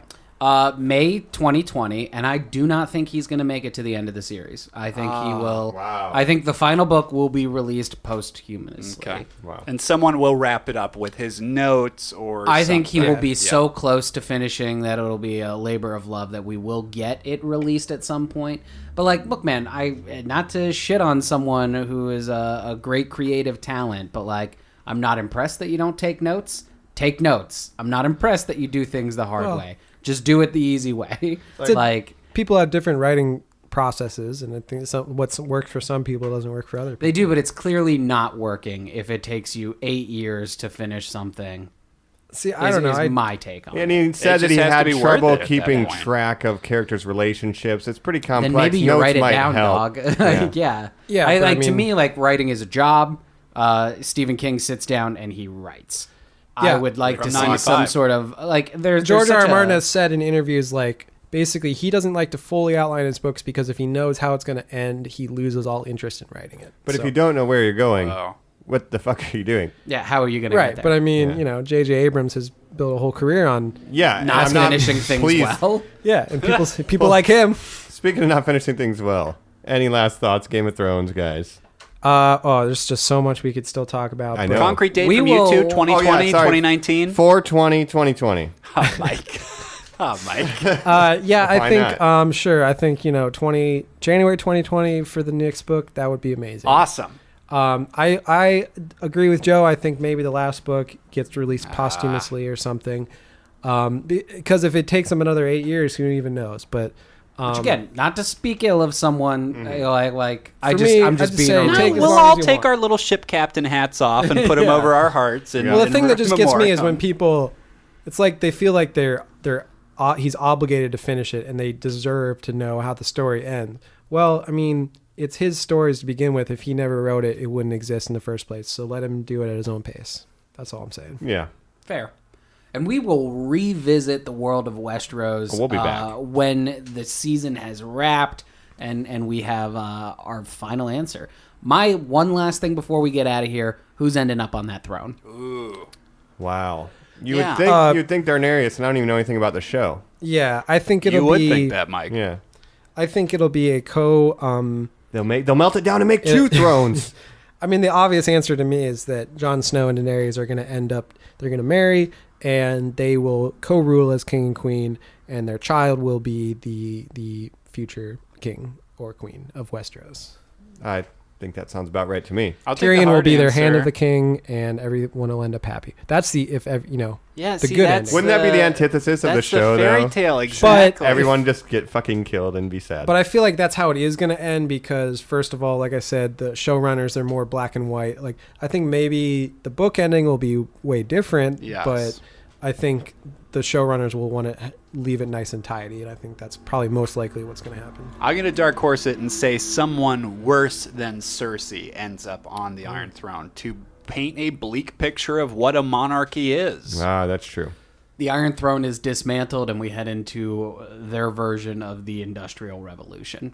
May 2020, and I do not think he's going to make it to the end of the series. I think he will. wow. I think the final book will be released posthumously. Okay. Wow. And someone will wrap it up with his notes or I think he something. will be so close to finishing that it'll be a labor of love that we will get it released at some point. But like, look, man, not to shit on someone who is a great creative talent, but like, I'm not impressed that you don't take notes. Take notes. I'm not impressed that you do things the hard way. Just do it the easy way. Like People have different writing processes, and I think what works for some people doesn't work for other people. they do, but it's clearly not working if it takes you 8 years to finish something. See, I don't know. Is my take on And it. he said that just he has to had be worth trouble it at that keeping point. track of characters' relationships. It's pretty complex. Then maybe you Notes write it might down, help. dog. Yeah. Yeah. Yeah, I, but I like to mean- me, like writing is a job. Stephen King sits down and he writes. Yeah. I would like to From see 95. some sort of like there's George R. such R. a- Martin has said in interviews, like, basically he doesn't like to fully outline his books because if he knows how it's going to end, he loses all interest in writing it. But So- if you don't know where you're going, Oh. what the fuck are you doing? Yeah, how are you going to right, get there? but I mean, J.J. Abrams has built a whole career on Yeah, not I'm finishing things please. well. yeah, and people like him. Speaking of not finishing things well, any last thoughts, Game of Thrones, guys? There's just so much we could still talk about. I but- know. Concrete date We from will- you two, 2020, 2019. 4/20/2020. Oh, Mike. Oh, Mike. Yeah, I Why think, not? sure. I think, January 2020 for the Knicks book, that would be amazing. Awesome. I agree with Joe. I think maybe the last book gets released posthumously or something. Because if it takes them another 8 years, who even knows? But Which again, not to speak ill of someone, I'm me, just I'd being say a take as We'll long all as you take want. our little ship captain hats off and put them over our hearts. And, Well, the and thing that just gets me is memoriam. when people, it's like they feel like he's obligated to finish it and they deserve to know how the story ends. Well, I mean, it's his stories to begin with. If he never wrote it, it wouldn't exist in the first place. So let him do it at his own pace. That's all I'm saying. Yeah. fair. And we will revisit the world of Westeros We'll be back. when the season has wrapped and we have our final answer. My one last thing before we get out of here, who's ending up on that throne? Wow. You Yeah. would think you'd think Darnarius, and I don't even know anything about the show. Yeah, I think it'll You would be. think that, Mike. Yeah. I think it'll be a They'll melt it down and make two thrones. I mean, the obvious answer to me is that Jon Snow and Daenerys are going to end up. They're going to marry, and they will co-rule as king and queen, and their child will be the future king or queen of Westeros. I think that sounds about right to me. I'll take the Tyrion will hard be their answer. hand of the king, and everyone will end up happy. That's the Yeah, the see, good that's ending. Wouldn't that be the antithesis of the that's show, fairy though? tale, exactly. Everyone just get fucking killed and be sad. But I feel like that's how it is going to end because, first of all, like I said, the showrunners are more black and white. Like I think maybe the book ending will be way different, Yes. but I think the showrunners will want to leave it nice and tidy, and I think that's probably most likely what's going to happen. I'm going to dark horse it and say someone worse than Cersei ends up on the Iron Throne to paint a bleak picture of what a monarchy is. That's true. The Iron Throne is dismantled, and we head into their version of the Industrial Revolution.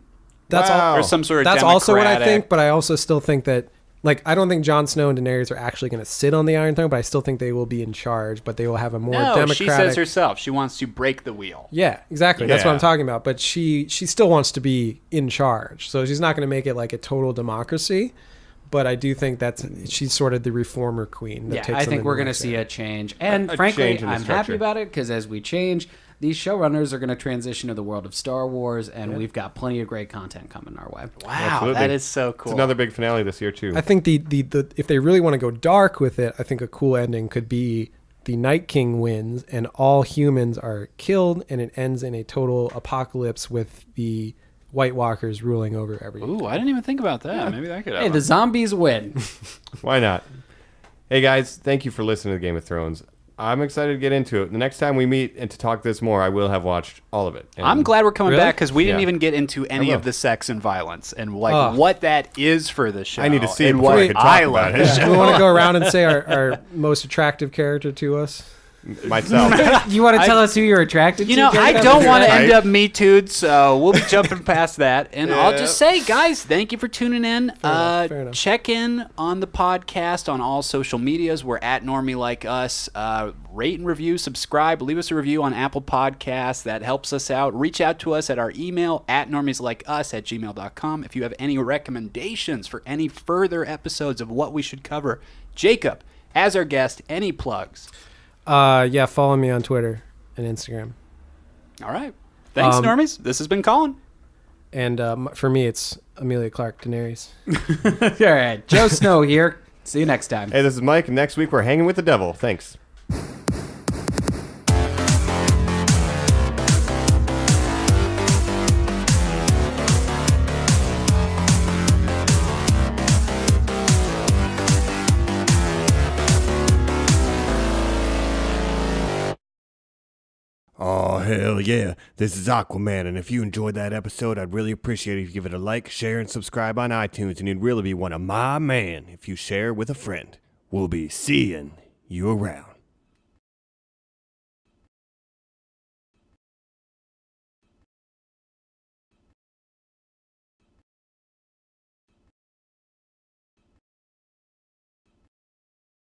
That's all. Or some sort of That's also what I democratic- think, but I also still think that, like, I don't think Jon Snow and Daenerys are actually going to sit on the Iron Throne, but I still think they will be in charge, but they will have a more No, democratic... she says herself she wants to break the wheel. Yeah, exactly. That's what Yeah. I'm talking about. But she still wants to be in charge. So she's not going to make it like a total democracy. But I do think she's sort of the reformer queen. That Yeah, takes I them think in we're the going to right see direction. a change. And A frankly, change in the I'm structure. happy about it because as we change, these showrunners are going to transition to the world of Star Wars, and we've got plenty of great content coming our way. Wow, Absolutely. that is so cool. It's another big finale this year, too. I think the if they really want to go dark with it, I think a cool ending could be the Night King wins and all humans are killed, and it ends in a total apocalypse with the White Walkers ruling over everything. Ooh, I didn't even think about that. Maybe that could Hey, happen. the zombies win. Why not? Hey, guys, thank you for listening to Game of Thrones. I'm excited to get into it. The next time we meet and to talk this more, I will have watched all of it. And I'm glad we're coming Really? back because we didn't Yeah. even get into any will. of the sex and violence and Ugh. what that is for the show. I need to see it and before what I can talk I about love it. the Do show. we want to go around and say our most attractive character to us? myself. You want to tell us who you're attracted to? You know, I Jacob? don't want to Right. end up Me Too'd, so we'll be jumping past that. And I'll Yeah. just say, guys, thank you for tuning in. Fair enough. Check in on the podcast on all social medias. We're at NormiesLikeUs. Rate and review, subscribe, leave us a review on Apple Podcasts. That helps us out. Reach out to us at our email at NormiesLikeUs@gmail.com if you have any recommendations for any further episodes of what we should cover. Jacob, as our guest, any plugs? Yeah, follow me on Twitter and Instagram. All right. Thanks, Normies. This has been Colin. And for me, it's Amelia Clark Daenerys. All right, Joe Snow here. See you next time. Hey, this is Mike. Next week, we're hanging with the devil. Thanks. Oh, hell yeah. This is Aquaman, and if you enjoyed that episode, I'd really appreciate it if you give it a like, share, and subscribe on iTunes, and you'd really be one of my man if you share with a friend. We'll be seeing you around.